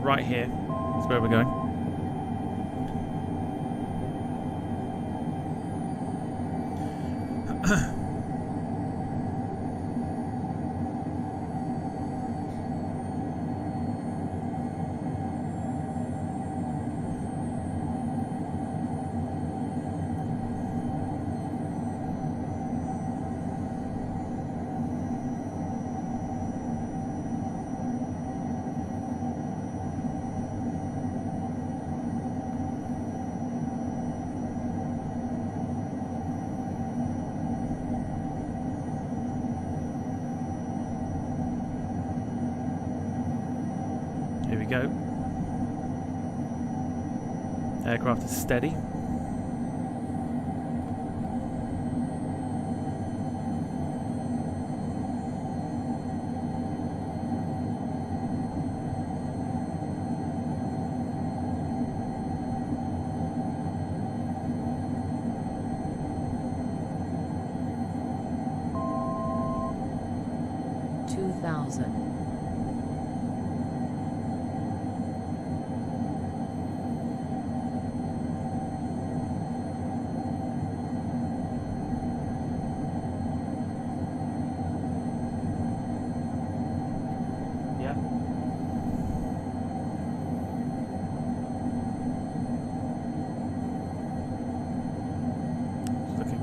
Right here is where we're going. Here we go. Aircraft is steady.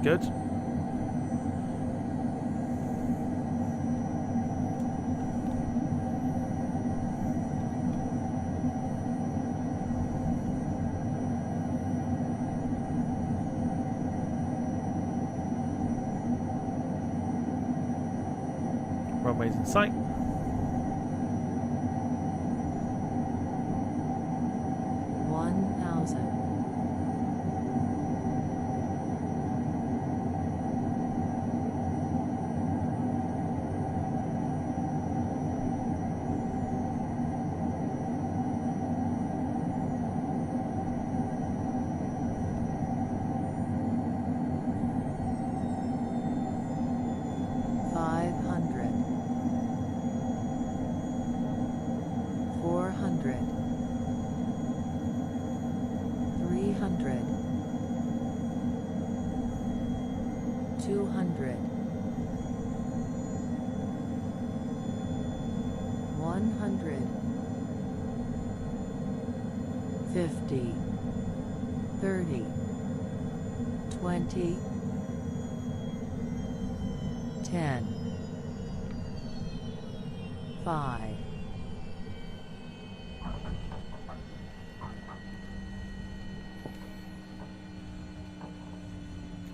Good. Runways in sight.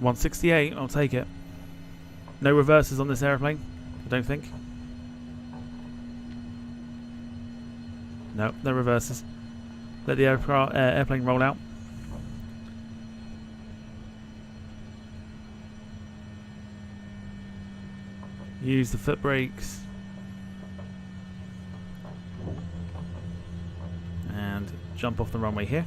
$168, I'll take it. No reverses on this airplane, I don't think. No, no reverses. Let the airplane roll out. Use the foot brakes. And jump off the runway here.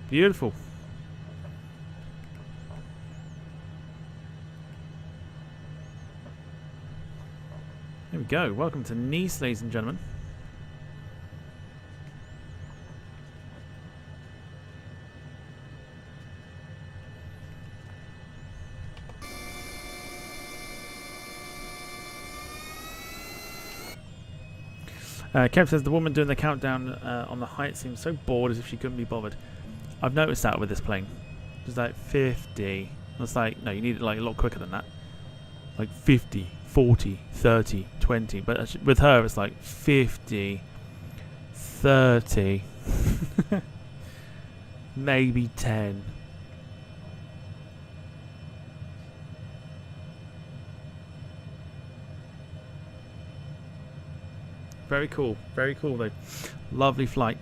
Beautiful. There we go. Welcome to Nice, ladies and gentlemen. Kev says the woman doing the countdown on the height seems so bored as if she couldn't be bothered. I've noticed that with this plane. It's like 50. It's like, no, you need it like a lot quicker than that. Like 50, 40, 30, 20. But actually, with her, it's like 50, 30, maybe 10. Very cool though. Lovely flight.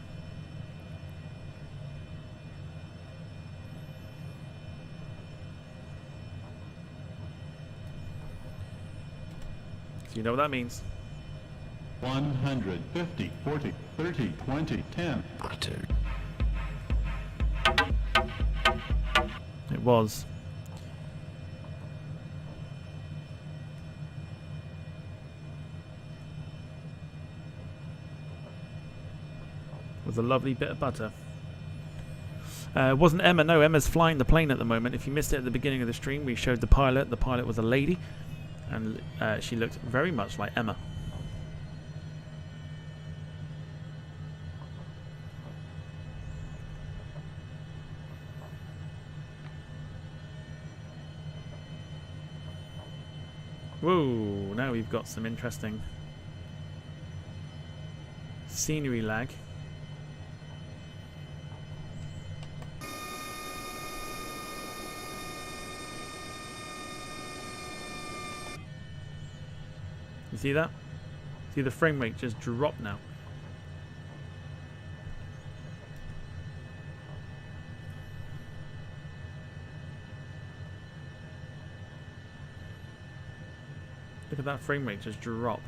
So you know what that means. 150, 40, 30, 20, 10. It was. With a lovely bit of butter. Wasn't Emma? No, Emma's flying the plane at the moment. If you missed it at the beginning of the stream, we showed the pilot. The pilot was a lady, and she looked very much like Emma. Whoa, now we've got some interesting scenery lag. You see that? See the frame rate just drop now. Look at that frame rate just drop.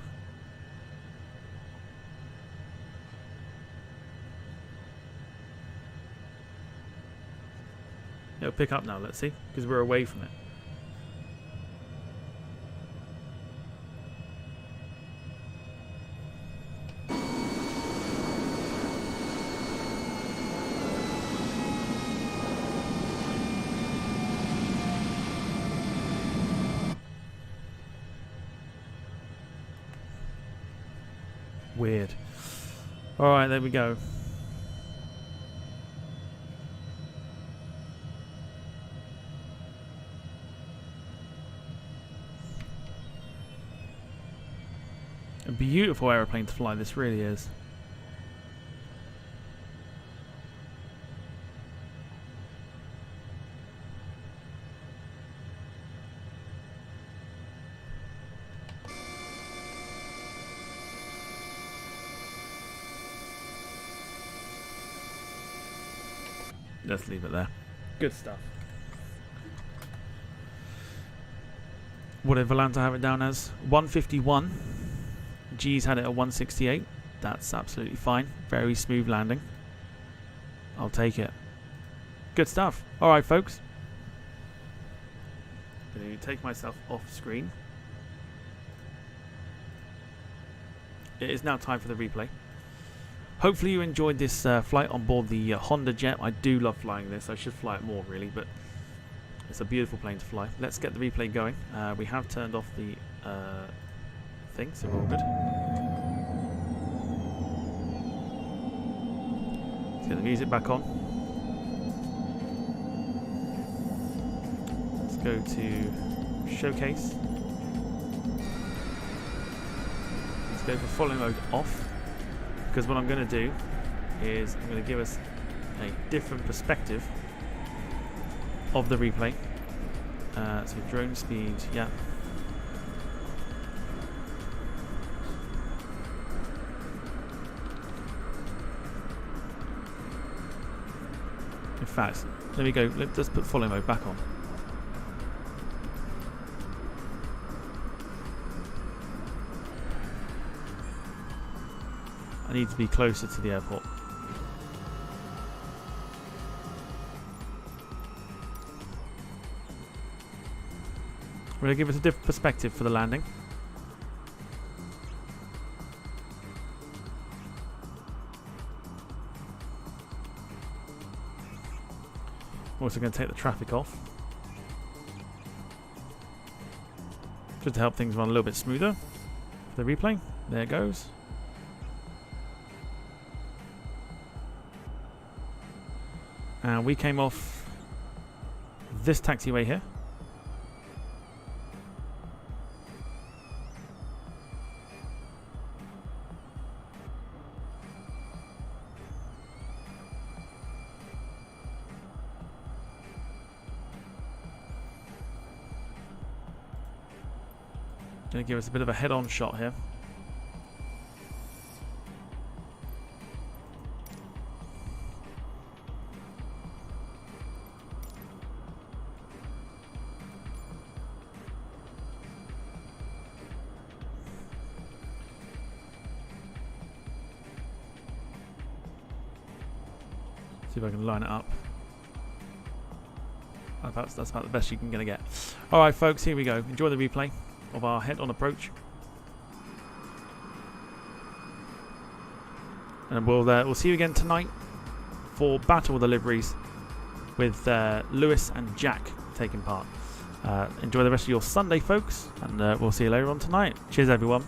It'll pick up now, let's see, because we're away from it. Weird. Alright, there we go. A beautiful aeroplane to fly, this really is. Let's leave it there. Good stuff. What did Valanta have it down as? 151. G's had it at 168. That's absolutely fine. Very smooth landing. I'll take it. Good stuff. Alright, folks. I'm going to take myself off screen. It is now time for the replay. Hopefully you enjoyed this flight on board the Hondajet. I do love flying this. I should fly it more really, but it's a beautiful plane to fly. Let's get the replay going. We have turned off the thing, so we're all good. Let's get the music back on. Let's go to showcase. Let's go for follow mode off. Because what I'm going to do is I'm going to give us a different perspective of the replay. So drone speed, yeah. In fact, there we go. Let's put follow mode back on. I need to be closer to the airport. We're going to give us a different perspective for the landing. I'm also going to take the traffic off, just to help things run a little bit smoother for the replay. There it goes. And we came off this taxiway here. Going to give us a bit of a head-on shot here. See if I can line it up. That's about the best you're going to get. Alright folks, here we go. Enjoy the replay of our head-on approach. And we'll see you again tonight for Battle of the Liveries with Lewis and Jack taking part. Enjoy the rest of your Sunday, folks, and we'll see you later on tonight. Cheers, everyone.